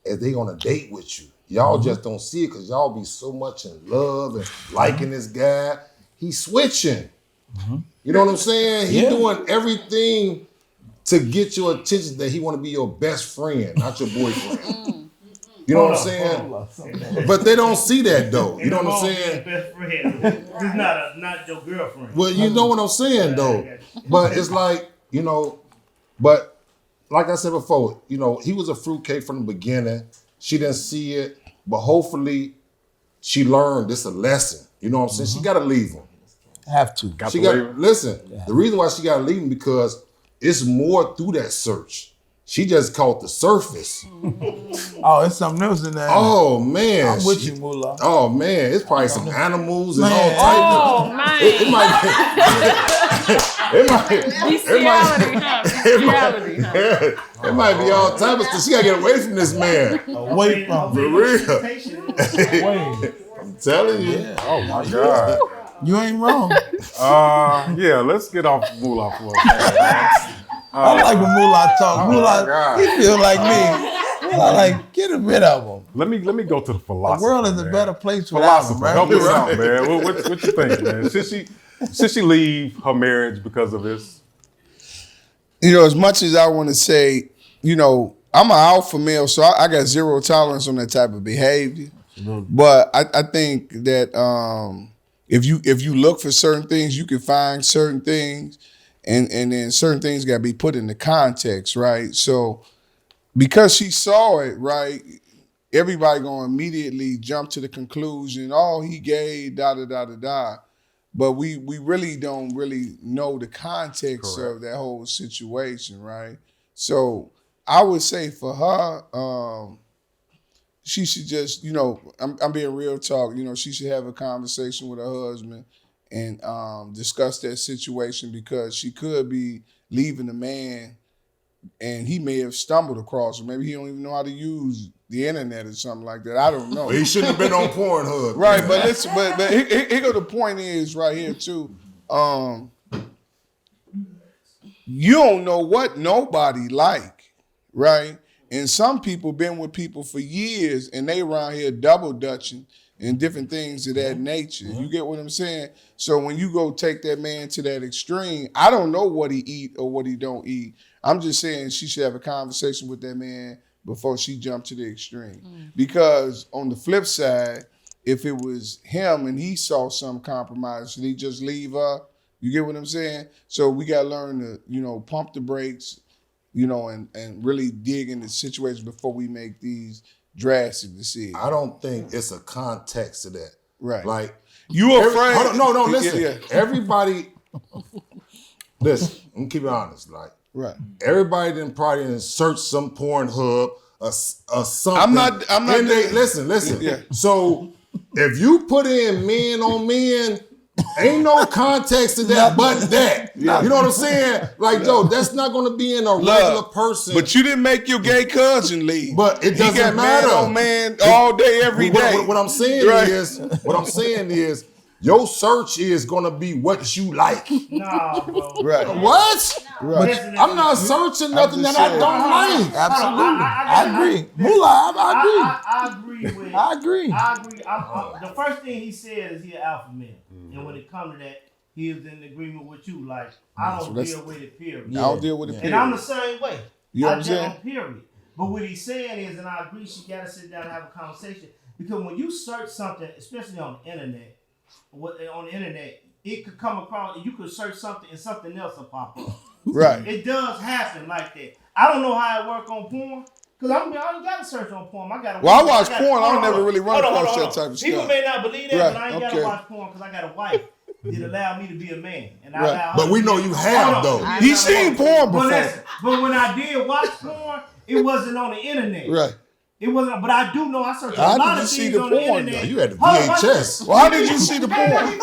as they on a date with you. Y'all just don't see it because y'all be so much in love and liking this guy. He's switching. You know what I'm saying? He doing everything to get your attention that he want to be your best friend, not your boyfriend. You know what I'm saying? But they don't see that though. You know what I'm saying? Best friend. This not your girlfriend. Well, you know what I'm saying though. But it's like, but like I said before, he was a fruitcake from the beginning. She didn't see it, but hopefully she learned this a lesson. You know what I'm saying? She gotta leave him. Have to. Listen, the reason why she gotta leave him because it's more through that search. She just caught the surface. Oh, it's something else in there. Oh man. I'm with you, Moolah. Oh man, it's probably some animals and all Man. types of. Oh, man. It might Bestiality, huh? Bestiality, huh? it might be all type of stuff. She gotta get away from this man. Away from For real. I'm telling you. Yeah. Oh my God. You ain't wrong. Yeah, let's get off Moolah for a second. I like when Moolah talk. Oh, my Moolah, God. he feel like me. I like, get rid of him. Let me go to the The philosopher. world is a man. better place without him, Philosopher, right? help us out, man. What you think, man? Should she leave her marriage because of this? As much as I want to say, I'm an alpha male, so I got zero tolerance on that type of behavior. But I think that if you look for certain things, you can find certain things, and then certain things got to be put into context, right? So because she saw it, right, everybody gonna immediately jump to the conclusion, oh, he gay, da. But we really don't really know the context of that whole situation, right? So I would say for her, she should just, I'm being real talk, she should have a conversation with her husband and discuss that situation, because she could be leaving the man and he may have stumbled across her. Maybe he don't even know how to use the internet or something like that. I don't know. He shouldn't have been on Pornhub. Right, but listen, but here go the point is right here too. You don't know what nobody like, right? And some people been with people for years and they around here double dutching and different things of that nature. You get what I'm saying? So when you go take that man to that extreme, I don't know what he eat or what he don't eat. I'm just saying she should have a conversation with that man before she jumped to the extreme. Because on the flip side, if it was him and he saw some compromise, should he just leave her? You get what I'm saying? So we got to learn to, pump the brakes, and really dig into the situation before we make these drastic decisions. I don't think it's a context to that. Right. Like, you afraid? Hold on, no, listen. Yeah. Everybody, listen, I'm keeping it honest. Like, right. Everybody didn't probably search some Pornhub or something. I'm not. Listen. Yeah. So if you put in men on men, ain't no context to that but that. Yeah. You know what I'm saying? Like, Joe, that's not going to be in a regular person. But you didn't make your gay cousin leave. But it doesn't matter. Man on man all day, every day. What I'm saying is, your search is going to be what you like. Nah, bro. Right. What? Right. I'm not searching nothing that I don't like. Absolutely. I agree. Moolah, I agree with. I agree. The first thing he said is he an alpha male. And when it comes to that, he is in agreement with you. Like, I don't deal with it, period. I don't deal with it, period. And I'm the same way. You know what I'm saying? Period. But what he's saying is, and I agree, she got to sit down and have a conversation. Because when you search something, especially on the internet, it could come across, you could search something and something else will pop up. Right. It does happen like that. I don't know how it work on porn. Because I ain't got to search on porn. I watch porn. I don't never really run across that type of stuff. People may not believe that, but I ain't got to watch porn because I got a wife that allow me to be a man. And I allow her but we know you have, though. He's seen porn before. But when I did watch porn, it wasn't on the internet. Right. It wasn't, but I do know I searched a lot of things on the internet. No, you had the VHS. Well, how did you see the porn?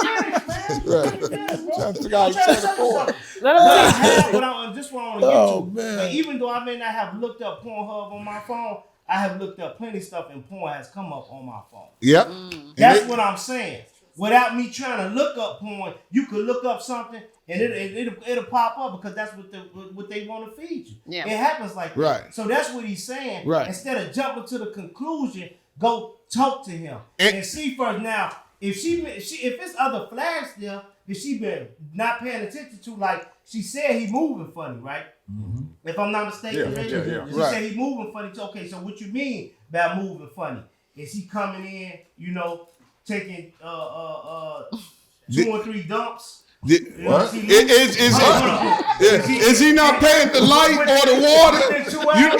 Just what I want to get to. Man. Even though I may not have looked up Pornhub on my phone, I have looked up plenty of stuff and porn has come up on my phone. Yep. That's what I'm saying. Without me trying to look up porn, you could look up something and it'll pop up because that's what they want to feed you. Yeah. It happens like that. Right. So that's what he's saying. Right. Instead of jumping to the conclusion, go talk to him and see first. Now, if it's other flags there that she been not paying attention to, like she said he moving funny, right? Mm-hmm. If I'm not mistaken, she said he moving funny. Okay, so what you mean by moving funny? Is he coming in, taking 2 or 3 dumps? Is he not paying the light or the water?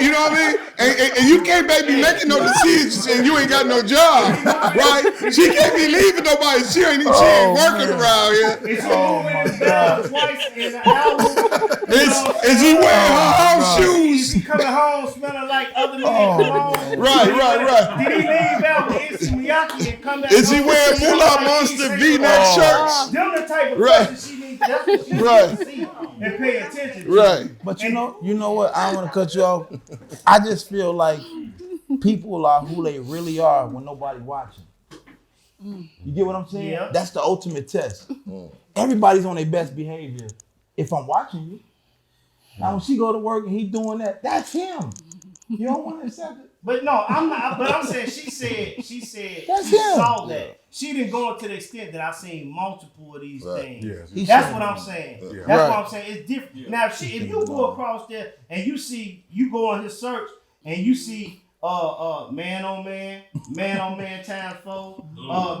You know what I mean? And you can't be making no decisions and you ain't got no job, right? She can't be leaving nobody. She ain't working around here. Is he moving his bell twice in an hour? Is he wearing her house shoes? Is he coming home smelling like other men cologne? Right. Did he leave out with Issey Miyake and come back? Is he wearing Moolah Monster V-neck shirts? Them the type of questions she needs. That's what she needs to see and pay attention to. Right. But you know what? I don't want to cut you off. I just feel like people are who they really are when nobody watching. You get what I'm saying? Yeah. That's the ultimate test. Everybody's on their best behavior if I'm watching you. Now when she go to work and he doing that, that's him. You don't want to accept it. But no, I'm not. But I'm saying she said that's she him. saw that. She didn't go to the extent that I've seen multiple of these things. Yes. That's what I'm saying. That's what I'm saying. It's different. Yeah. Now, if you go across there and you go on his search and you see man on man times 4,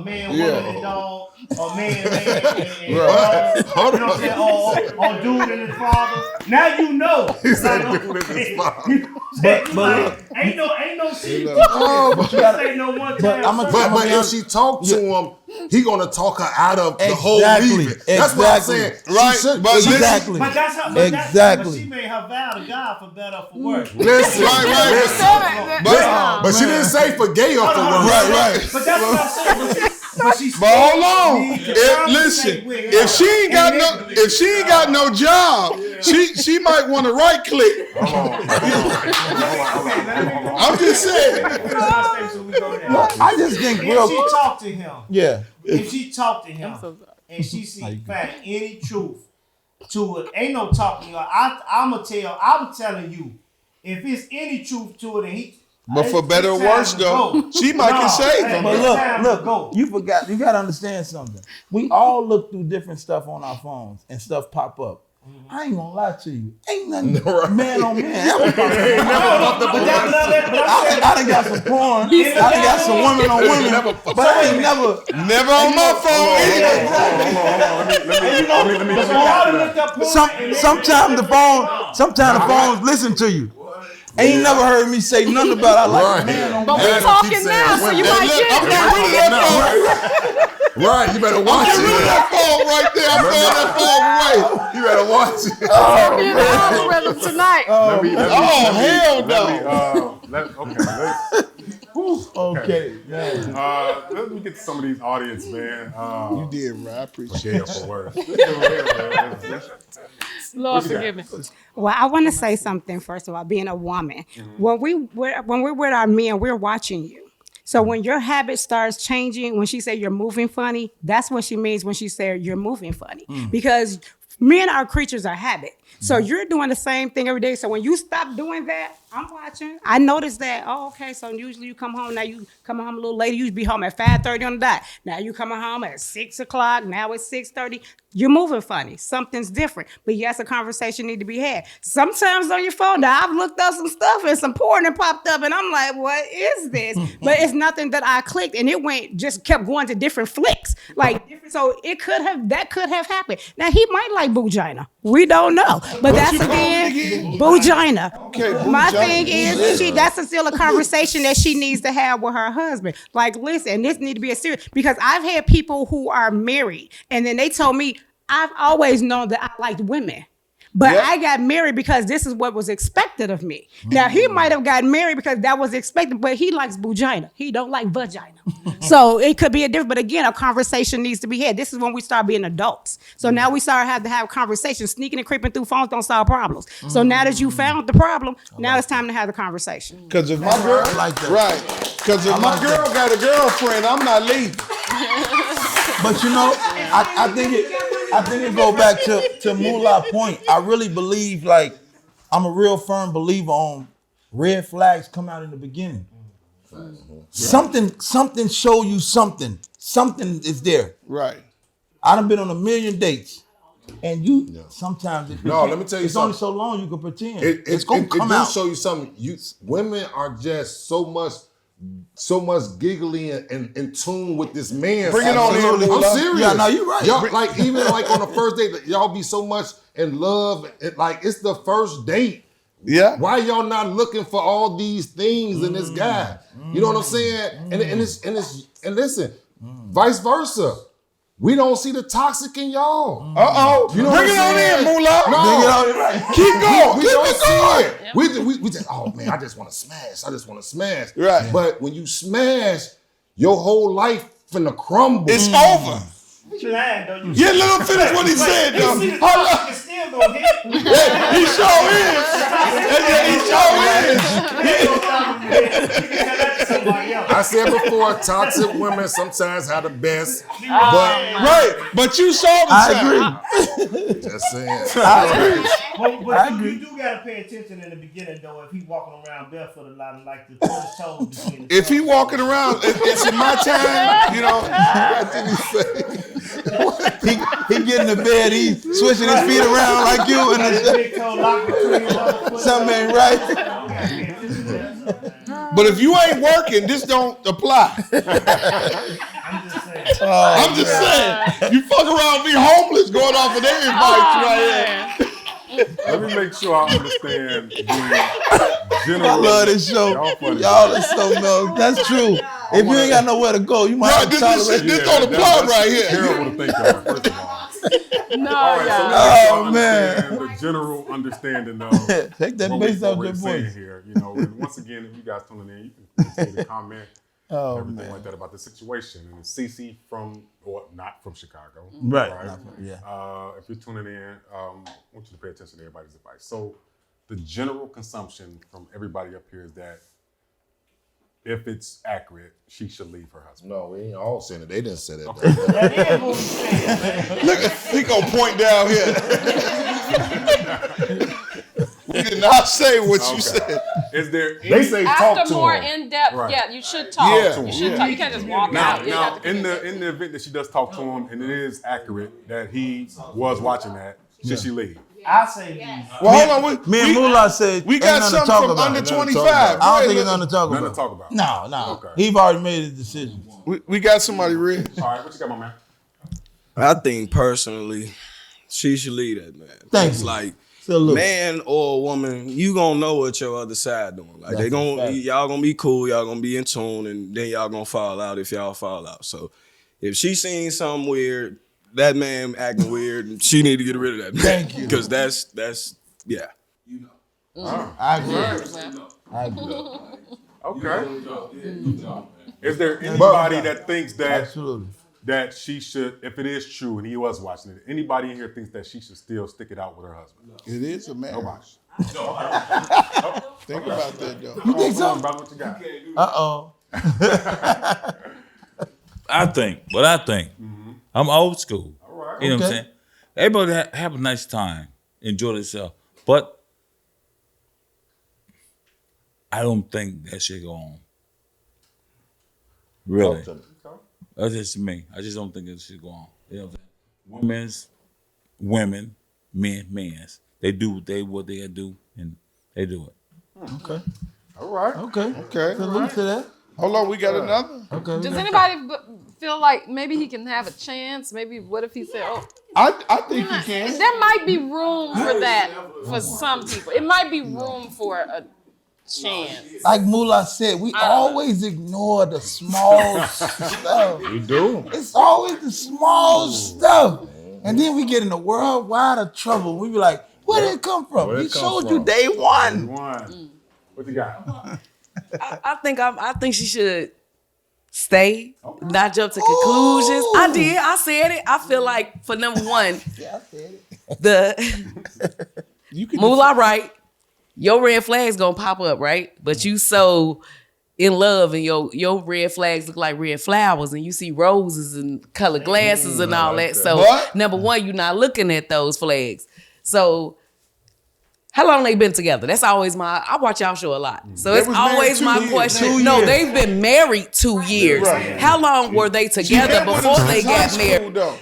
man, woman, and dog, man, and you know what I'm saying? Or dude and his father. Now you know. He said dude and his father. But ain't no shit. Ain't no one time. But if she talk to him, he gonna talk her out of the whole leaving. That's what I'm saying. Right? Exactly. But that's how. But she made her vow to God for better or for worse. Listen, but she didn't say for gay or for worse. Right. But that's what I'm saying. But hold on. If she ain't got no job, she might want to right click. I'm just saying. I just think if she talk to him. Yeah. If she talk to him and she find any truth to it, ain't no talking. I'm telling you, if it's any truth to it, and he. But for better or worse, though, she might can save him. But look, you forgot. You got to understand something. We all look through different stuff on our phones and stuff pop up. I ain't gonna lie to you. Ain't nothing man on man. I done got some porn. I done got some women on women. But I ain't never on my phone. Sometimes the phones listen to you. Ain't never heard me say nothing about I like a man on But we're talking now, so you might get that. Right, you better watch it. That phone right there. I'm throwing that phone away. You better watch it. Oh, be in the algorithm tonight. Hell no. Okay. Let me get to some of these audience, man. You did, right? I appreciate it. For worse. Lord forgive me. Well, I want to say something, first of all, being a woman. When we're with our men, we're watching you. So when your habit starts changing, when she say you're moving funny, that's what she means when she said you're moving funny. Because men are creatures of habit. So you're doing the same thing every day. So when you stop doing that, I'm watching. I noticed that. Oh, okay. So usually you come home. Now you come home a little later. You used to be home at 5:30 on the dot. Now you coming home at 6 o'clock. Now it's 6:30. You're moving funny. Something's different. But yes, a conversation need to be had. Sometimes on your phone, now I've looked up some stuff and some porn that popped up, and I'm like, what is this? But it's nothing that I clicked, and it just kept going to different flicks. So that could have happened. Now he might like Boogina. We don't know. But that's again, Boogina. Okay, My thing is, that's still a conversation that she needs to have with her husband. Like, listen, this need to be a serious, because I've had people who are married, and then they told me, I've always known that I liked women. But I got married because this is what was expected of me. Now, he might have gotten married because that was expected, but he likes vagina. He don't like vagina. So it could be a different, but again, a conversation needs to be had. This is when we start being adults. So now we start having to have conversations. Sneaking and creeping through phones don't solve problems. So now that you found the problem, now it's time to have the conversation. Because if my girl, because if my girl got a girlfriend, I'm not leaving. But you know, I think it go back to Moolah's point. I really believe, like, I'm a real firm believer on red flags come out in the beginning. Something show you something. Something is there. Right. I done been on 1 million dates. And sometimes let me tell you it's something. Only so long you can pretend. It's gonna come out. Show you something. Women are just so much giggly and in tune with this man. Bring it on here. I'm serious. Yeah, no, you're right. Y'all, like, even like on the first date, y'all be so much in love. Like, it's the first date. Yeah. Why y'all not looking for all these things in this guy? You know what I'm saying? And listen, vice versa. We don't see the toxic in y'all. You know Bring it on in, Moolah. No. Keep going. We don't see it. We just, oh man, I just want to smash. Right. But when you smash, your whole life finna crumble. It's over. You lying, though. Yeah, let him finish what he said, though. You see the toxic is still gonna hit. He sure is. I said before, toxic women sometimes have the best, but you saw the I agree. Just saying. But you do gotta pay attention in the beginning, though. If he walking around barefoot a lot and like to put his toes between his If he walking around, it's in my time, you know. What did he say? He getting to bed, he switching his feet around like you, and something ain't right. But if you ain't working, this don't apply. I'm just saying. I'm just saying. You fuck around, be homeless, going off of their advice right here. Let me make sure I understand the general. I love this show. Y'all are so no. That's true. If you ain't got nowhere to go, you might have to tolerate. This on the plug right here. Terrible to think of, first of all. No, All right, so Oh, let me man. the general understanding of Take that what bass out we're your saying voice. here. You know, and once again, if you guys tuning in, you can continue to comment everything like that about the situation. And it's CC from, or not from Chicago. Right. Yeah. If you're tuning in, I want you to pay attention to everybody's advice. So the general consumption from everybody up here is that if it's accurate, she should leave her husband. No, we ain't all saying it. They didn't say that. That is what we saying, man. Look, he gonna point down here. We did not say what you said. Is there any, They say talk After to more him. in depth, Right. yeah, you should talk. Yeah. You should talk. You can't just walk out. You have now to in the event that she does talk to him and it is accurate that he was watching that, should she leave? I say leave. Well, hold on. Me and Moolah said We ain't got nothing to something talk from about. under Ain't nothing to 25. talk about. I don't think it's nothing to talk Nothing about. to talk about. No. Okay. He've already made his decision. We got somebody ready. All right, what you got, my man? I think personally, she should leave that man. Thank It's you. like Salute. man or woman, you gonna know what your other side doing. Like That's a fact. y'all gonna be cool, y'all gonna be in tune, and then y'all gonna fall out if y'all fall out. So if she seen something weird, that man acting weird, she need to get rid of that man. Thank you. Because that's yeah. I agree. I agree. Okay. Is there anybody that thinks that Absolutely. that she should, if it is true and he was watching it, anybody in here thinks that she should still stick it out with her husband? It is a marriage. Nobody. Think about that, though. You think so? About what you got? Uh-oh. I think. I'm old school. All right. You know what I'm Okay. saying? Everybody have a nice time, enjoy themselves, but I don't think that should go on. Really, that's just me. I just don't think it should go on. You know what I'm saying? Women, men's. They do what they gotta do, and they do it. Okay. All right. Okay. Okay. Salute to that. Hold on, we got another. Okay. Does anybody feel like maybe he can have a chance? Maybe what if he said, "Oh, I think you can. there might be room for that for some people. It might be room for a chance." Like Moolah said, we always ignore the small stuff. We do. It's always the small stuff. And then we get in a worldwide of trouble. We be like, where did it come from? Where He it come showed from? you day one. What you got? I think she should stay, not jump to conclusions. I did. I said it. I feel like for number one, Yeah, I said it. the You can Moolah right, your red flag's gonna pop up, right? But you so in love and your red flags look like red flowers and you see roses and colored glasses and all that. So What? number one, you're not looking at those flags. So how long they been together? That's always I watch y'all show a lot. So it's was married always 2 my years. question. 2 No, years. they've been married 2 years. Right. How long were they together before they got married? Though.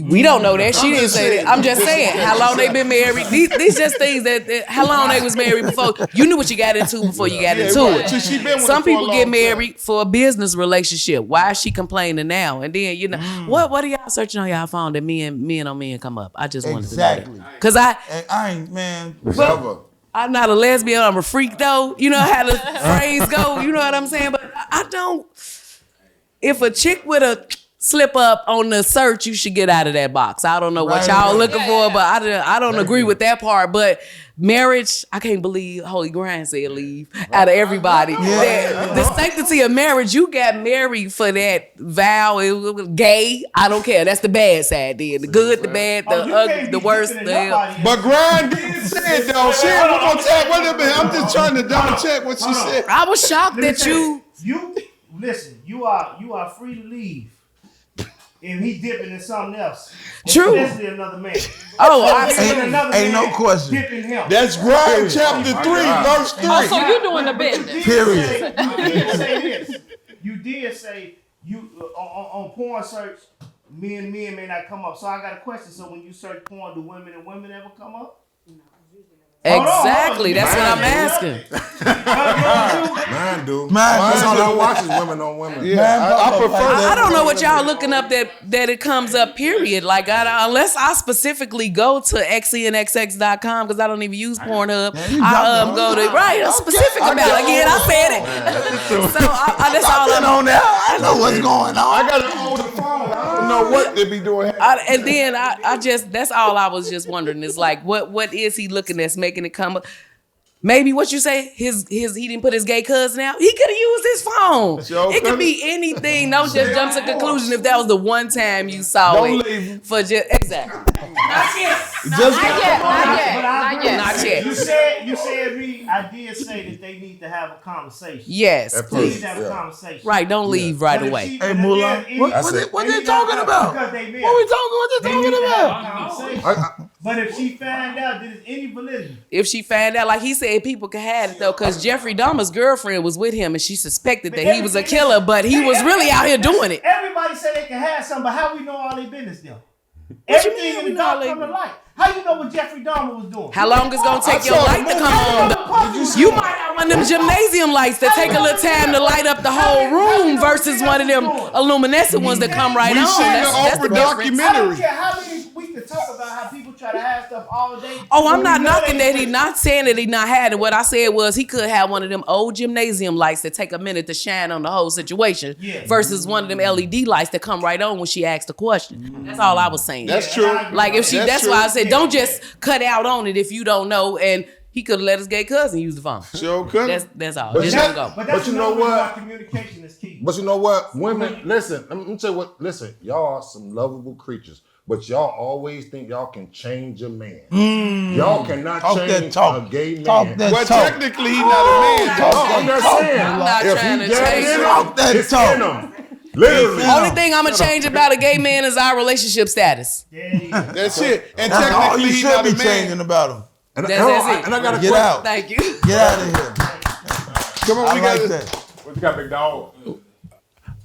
We don't know that. She didn't say that. I'm just saying. How long they been married? These just things that how long they was married before. You knew what you got into before you got into right. it. So she been with Some him for a people long get time. married for a business relationship. Why is she complaining now? And then what are y'all searching on y'all phone that men on men come up? I just wanted Exactly. to know. Cause And I ain't, man. Never. I'm not a lesbian. I'm a freak though. You know how the phrase go. You know what I'm saying? But I don't. If a chick with a slip up on the search, you should get out of that box. I don't know what Right. y'all looking for, but I don't agree with that part. But marriage, I can't believe Holy Grind said leave out of everybody. The sanctity of marriage, you got married for that vow. It was gay. I don't care. That's the bad side then. The good, the bad, the You ugly, can't the be worst. dipping The in nobody's- But Grind did say it though. She ain't one more time. Wait a minute. I'm just trying to double check what she said. I was shocked Let me that tell you. listen. You are free to leave. If he dipping in something else, True. especially another man. Oh, Ain't no question. Dipping him. That's Grind chapter 3, verse 3. Oh, so you doing the business? Period. You did say this. You did say you on porn search, men may not come up. So I got a question. So when you search porn, do women and women ever come up? Exactly. That's what I'm asking. Mine do. Mine's all I watch is women on women. Yeah, I prefer that. I don't know what y'all looking up that it comes up, period. Like, unless I specifically go to xenxx.com, because I don't even use Pornhub. I go to, I'm specific about it. Again, I said it. So that's all I'm on there. I know what's going on. I got to hold the phone. I don't know what they be doing. And then I just, that's all I was just wondering is like, what is he looking that's making it come up? Maybe what you say, he didn't put his gay cousin out. He could have used his phone. It could be anything. Don't just jump to conclusion if that was the one time you saw it. For just exactly. Not yet. Not yet. You said me. I did say that they need to have a conversation. Yes, they need to have a conversation. Right. Don't leave right away. Hey, Moolah, what they talking about? What they talking about? But if she find out that it's any validity. If she found out, like he said, people could have it though, because Jeffrey Dahmer's girlfriend was with him and she suspected that he was a killer, but he was really out here doing it. Everybody said they can have some, but how we know all their business though? Everything in the dark come to light. How you know what Jeffrey Dahmer was doing? How long it's gonna take your light to come on? You might have one of them gymnasium lights that take a little time to light up the whole room versus one of them luminescent ones that come right on. That's the difference. I don't care how many we can talk about how people try to have stuff all day. Oh, I'm not knocking that. He not saying that he not had it. What I said was he could have one of them old gymnasium lights that take a minute to shine on the whole situation versus one of them LED lights that come right on when she asked the question. That's all I was saying. That's true. Like if that's why I said don't just cut out on it if you don't know. And he could have let his gay cousin use the phone. Sure could. That's all. But, Just don't go. But you know what? Communication is key. But you know what? Women, listen. Let me tell you what. Listen, y'all are some lovable creatures. But y'all always think y'all can change a man. Y'all cannot change a gay man. Well, technically, he's not a man. I'm just saying. I'm not trying to change him. It's in him. Literally. Only thing I'm gonna change about a gay man is our relationship status. That's it. And That's all technically, you he's should not be a man. changing about him. And That's it. I got a Get question. out. Thank you. Get out of here. Come on, I we like got that. What you got, big dog?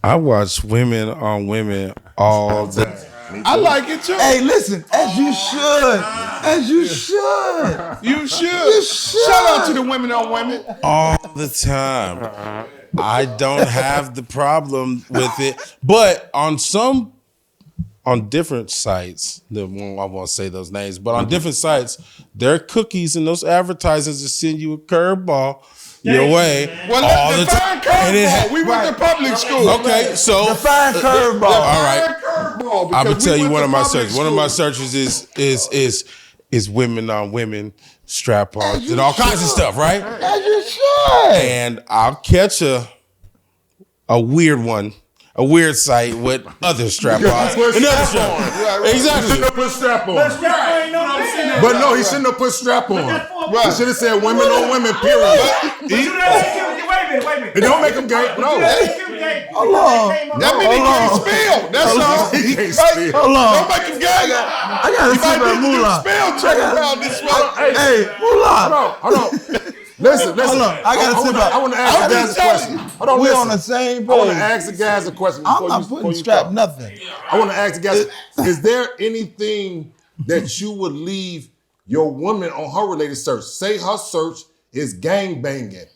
I watch women on women all day. I like it too. Hey, listen, as you should. As you should. You should. You should. Shout out to the women on women. All the time. I don't have the problem with it. But on different sites, I won't say those names, but on different sites, there are cookies and those advertisers that send you a curveball your way all the time. We went to public school. Okay, so Define curveball. all right. I'm gonna tell you one of my searches. One of my searches is women on women strap-ons and all kinds of stuff, right? As you should. And I'll catch a weird one, a weird site with other strap-ons. Another strap-on. Exactly. He shouldn't have put strap on. But no, he shouldn't have put strap on. He should have said women on women, period. Wait a minute. It don't make him gay. No. Hold on. That means he can't spell. That's all. He can't spell. Hold on. Don't make him gay. I gotta see about Moolah. Spell check around this way. Hey, Moolah. Hold on. Listen. Hold on. I gotta see about. I want to ask the guys a question. Hold on, We're listen. on the same page. I want to ask the guys a question. I'm not putting strap nothing. I want to ask the guys, is there anything that you would leave your woman on her related search? Say her search is gang banging.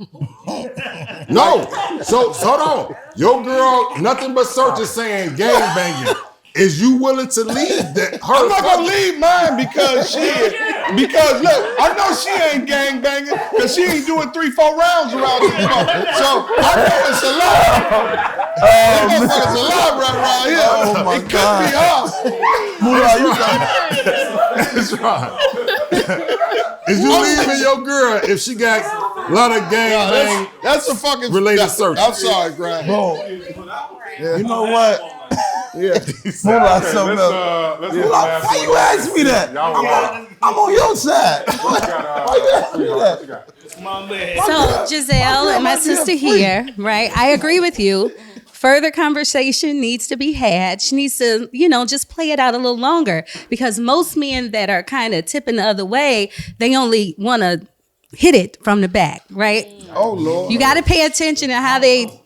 No. So hold on. Your girl, nothing but search is saying gang banging. Is you willing to leave that? I'm not gonna leave mine because look, I know she ain't gang banging because she ain't doing 3-4 rounds around this motherfucker. So I know it's a lie. It's a lie right around here. Oh my God. Could be her. That's right. Is you leaving your girl if she got a lot of gang bang? That's a fucking related search. I'm sorry, Grind. You know what? Yeah. Moolah, something else. Why you ask me that? I'm on your side. Why you ask me that? So Gizelle and my sister here, right? I agree with you. Further conversation needs to be had. She needs to, just play it out a little longer because most men that are kind of tipping the other way, they only want to hit it from the back, right? Oh, Lord. You got to pay attention to how they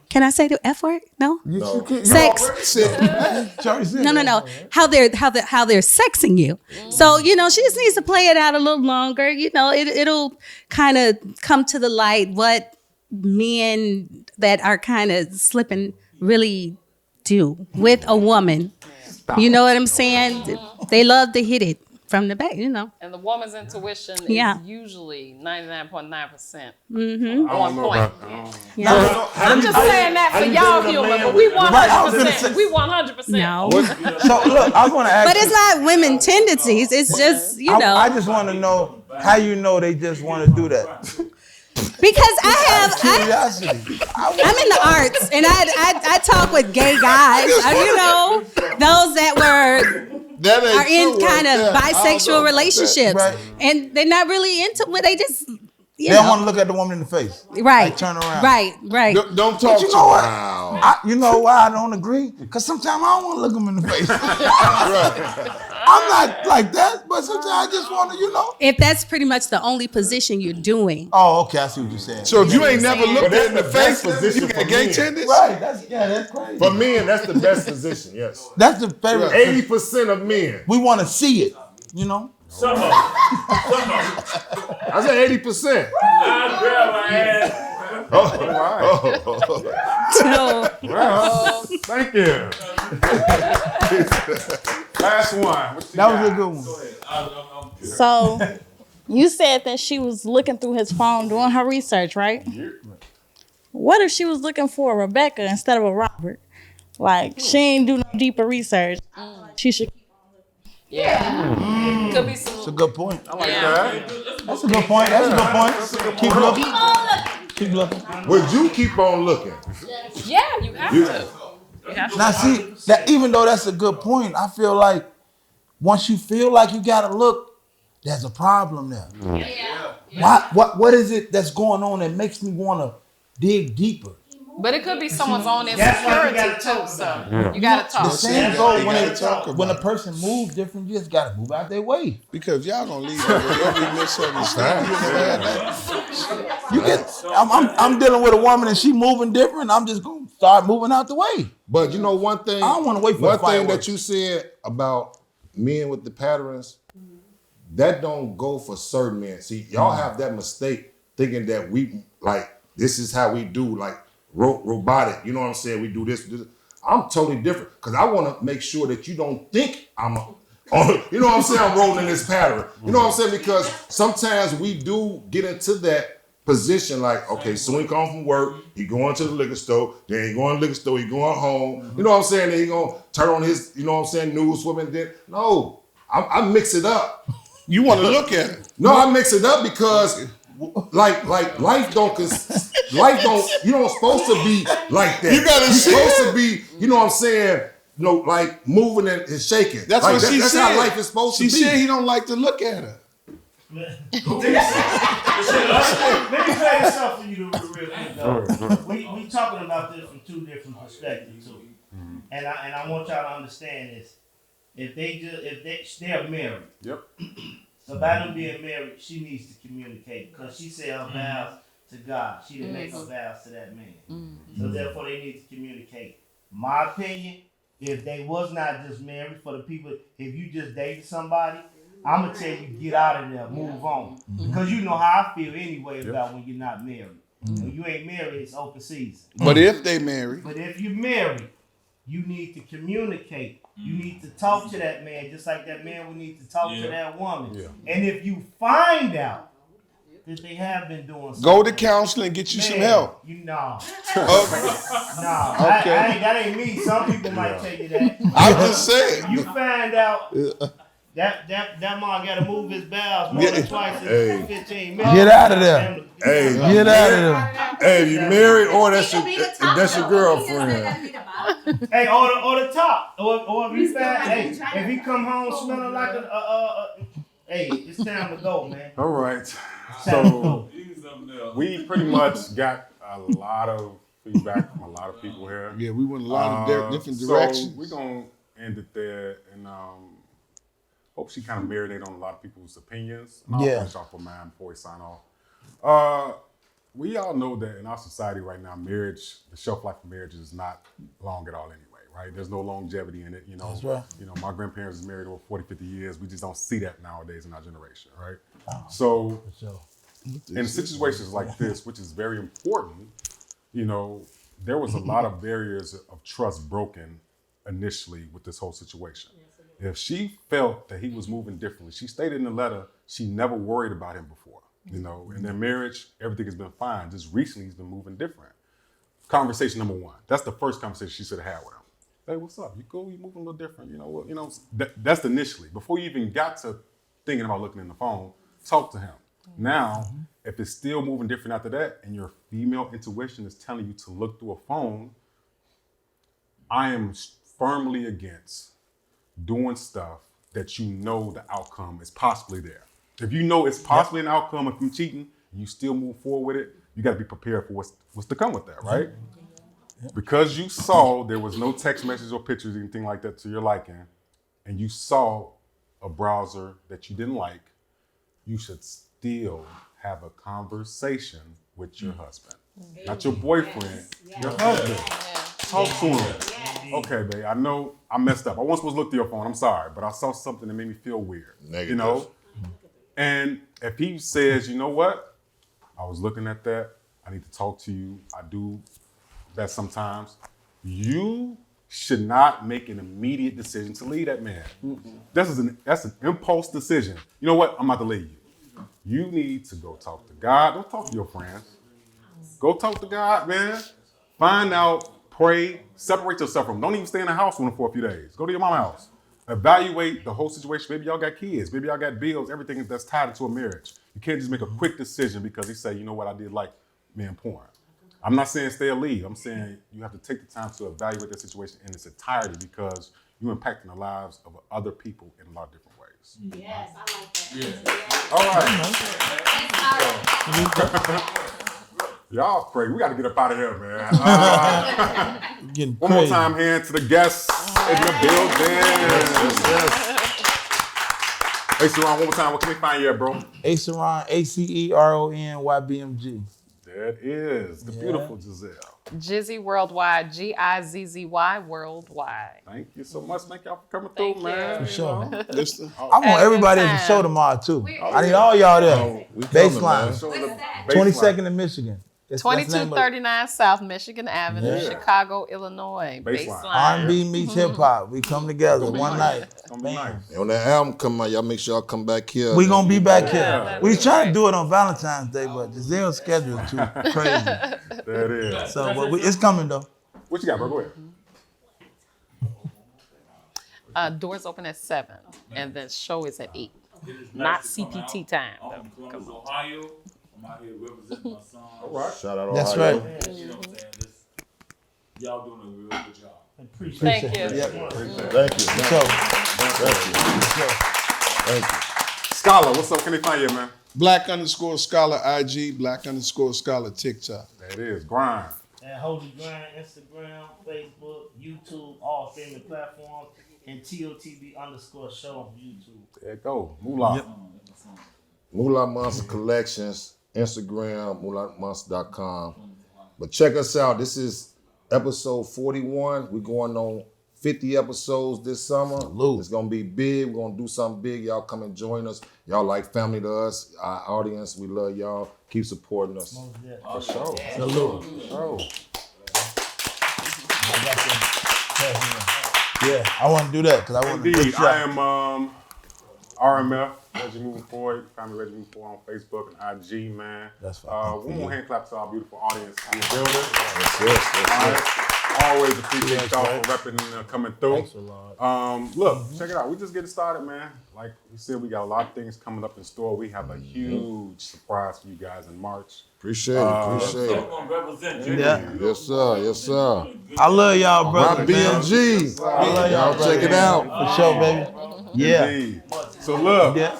Can I say the F word? No. No. Sex. No. How they're sexing you. So she just needs to play it out a little longer. It'll kind of come to the light what men that are kind of slipping really do with a woman. You know what I'm saying? They love to hit it from the back, And the woman's intuition is usually 99.9%. Mm-hmm. On point. I'm just saying that for y'all humor, but we 100%. We 100%. No. So look, I want to ask. But it's not women tendencies. It's just I just want to know how you know they just want to do that. Because Curiosity. I'm in the arts, and I talk with gay guys. Those that are in kind of bisexual relationships, and they're not really into what they just. They don't want to look at the woman in the face. Right. Like, turn around. Right. Don't talk. But you know what? You know why I don't agree? Because sometimes I don't want to look them in the face. I'm not like that, but sometimes I just want to, If that's pretty much the only position you're doing. Oh, okay. I see what you're saying. So if you ain't never looked at in the face, position you for got gay men. tendencies? Right. That's crazy. For men, that's the best position. Yes. That's the favorite. 80% of men. We want to see it, Some of them. I said 80%. I'll grab my ass. Well, thank you. Last one. That was a good one. So, you said that she was looking through his phone doing her research, right? What if she was looking for a Rebecca instead of a Robert? Like, she ain't do no deeper research. She should. Yeah. Could be some. That's a good point. I like that. That's a good point. Keep looking. Keep looking. Would you keep on looking? Yeah, you have to. Now see, that even though that's a good point, I feel like once you feel like you gotta look, there's a problem there. What is it that's going on that makes me wanna dig deeper? But it could be someone's own insecurity too, so you gotta talk. The same goes when a person moves different, you just gotta move out their way. Because y'all gonna leave every misunderstanding. I'm dealing with a woman and she moving different. I'm just gonna start moving out the way. But you know one thing. I don't want to wait for one the thing fireworks. that you said about men with the patterns. That don't go for certain men. See, y'all have that mistake thinking that we this is how we do robotic. You know what I'm saying? We do this. I'm totally different because I want to make sure that you don't think you know what I'm saying? I'm rolling in this pattern. You know what I'm saying? Because sometimes we do get into that position okay, soon he come from work, he going to the liquor store, then he going to the liquor store, he going home. You know what I'm saying? Then he going to turn on his, news woman. No, I mix it up. You want to look at it? No, I mix it up because life don't you don't supposed to be like that. You gotta see You're supposed to be, you know what I'm saying, moving and shaking. That's what she that's said. how life is supposed to be. She said he don't like to look at her. Let me tell you something real quick though. We talking about this from two different perspectives too. And I want y'all to understand this. If they're married. Yep. So by them being married, she needs to communicate because she said her vows to God. She didn't make her vows to that man. So therefore they need to communicate. My opinion, if they was not just married, for the people, if you just dated somebody, I'm going to tell you, get out of there, move on. Because you know how I feel anyway about when you're not married. When you ain't married, it's open season. But if they married. But if you're married, you need to communicate. You need to talk to that man just like that man would need to talk to that woman. Yeah. And if you find out that they have been doing something, go to counseling and get you some help. Nah. Okay. That ain't me. Some people might tell you that. I'm just saying. You find out that man got to move his bowels more than twice in 15 minutes. Get out of there. Hey, get out of there. Hey, you married or that's your girlfriend. Hey, or the top, or if you find, if he come home smelling like it's time to go, man. All right. So we pretty much got a lot of feedback from a lot of people here. Yeah, we went a lot of different directions. So we're gonna end it there, and hope she kind of marinated on a lot of people's opinions. And I'll finish off with mine before we sign off. we all know that in our society right now, marriage, the shelf life of marriage is not long at all anyway, right? There's no longevity in it. You know, That's right. You know, my grandparents was married over 40, 50 years. We just don't see that nowadays in our generation, right? So in situations like this, which is very important, you know, there was a lot of barriers of trust broken initially with this whole situation. If she felt that he was moving differently, she stated in the letter she never worried about him before, you know. In their marriage, everything has been fine. Just recently, he's been moving different. Conversation number one. That's the first conversation she should have had with him. Hey, what's up? You cool? You moving a little different? You know. That's initially before you even got to thinking about looking in the phone. Talk to him. Now, if it's still moving different after that, and your female intuition is telling you to look through a phone, I am firmly against doing stuff that you know the outcome is possibly there. If you know it's possibly an outcome of you cheating, you still move forward with it, you got to be prepared for what's to come with that, right? Because you saw there was no text messages or pictures, anything like that to your liking, and you saw a browser that you didn't like, you should still have a conversation with your husband. Not your boyfriend, your husband. Talk to him. Okay, babe, I know I messed up. I wasn't supposed to look through your phone. I'm sorry, but I saw something that made me feel weird. Negative. You know? And if he says, you know what? I was looking at that. I need to talk to you. I do that sometimes. You should not make an immediate decision to leave that man. That's an impulse decision. You know what? I'm about to leave you. You need to go talk to God. Don't talk to your friends. Go talk to God, man. Find out, pray, separate yourself from him. Don't even stay in the house with him for a few days. Go to your mama's house. Evaluate the whole situation. Maybe y'all got kids. Maybe y'all got bills, everything that's tied into a marriage. You can't just make a quick decision because he say, you know what, I did like men porn. I'm not saying stay or leave. I'm saying you have to take the time to evaluate that situation in its entirety because you're impacting the lives of other people in a lot of different ways. Yes, I like that. Yeah. All right. Y'all crazy. We got to get up out of here, man. One more time, hand to the guests in the building. Aceron, one more time. What can we find you at, bro? Aceron, ACERONYBMG. There it is. The beautiful Gizelle. Jizzy Worldwide, GIZZY Worldwide. Thank you so much. Thank y'all for coming through, man. For sure, man. Listen. I want everybody at the show tomorrow, too. I need all y'all there. Baseline. 22nd in Michigan. 2239 South Michigan Avenue, Chicago, Illinois. Baseline. R&B meets hip-hop. We come together one night. And when that album come out, y'all make sure y'all come back here. We gonna be back here. We trying to do it on Valentine's Day, but Gizelle's schedule is too crazy. That is. So but it's coming though. What you got, bro? Go ahead. Doors open at 7, and the show is at 8. Not CPT time. I'm from Columbus, Ohio. I'm out here representing my son. All right. Shout out That's Ohio. right. You know what I'm saying? Y'all doing a real good job. Thank you. Thank you. Scholar, what's up? Can they find you, man? Black_Scholar IG, Black_Scholar TikTok. There it is. Grind. And Holy Grind, Instagram, Facebook, YouTube, all streaming platforms, and TOTB_show on YouTube. There it go. Moolah. Moolah Monster Collections, Instagram, moolahmonster.com. But check us out. This is episode 41. We're going on 50 episodes this summer. It's going to be big. We're going to do something big. Y'all come and join us. Y'all like family to us. Our audience, we love y'all. Keep supporting us. For sure. Salute. Oh. Yeah, I want to do that because I want to. Indeed. I am RMF, Reggie Moving Forward. Find me Reggie Moving Forward on Facebook and IG, man. That's fine. One more hand clap to our beautiful audience in the building. Yes. Always appreciate y'all for repping and coming through. Thanks a lot. Look, check it out. We just getting started, man. Like we said, we got a lot of things coming up in store. We have a huge surprise for you guys in March. Appreciate it. Yeah. Yes, sir. I love y'all, brother. BMG. I love y'all, Check it out. For sure, baby. Yeah. Indeed. So look, we're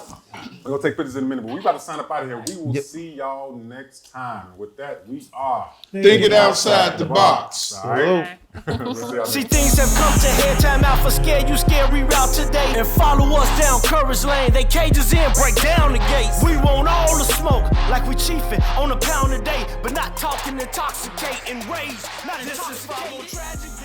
gonna take pictures in a minute, but we about to sign up out of here. We will see y'all next time. With that, we are Thinking outside the box. All right. See, things have come to head. Time out for scare you, reroute today. And follow us down Courage Lane. They cages in, break down the gates. We want all the smoke like we chiefin' on a pound a day, but not talking intoxicating rage. Not this is tragic.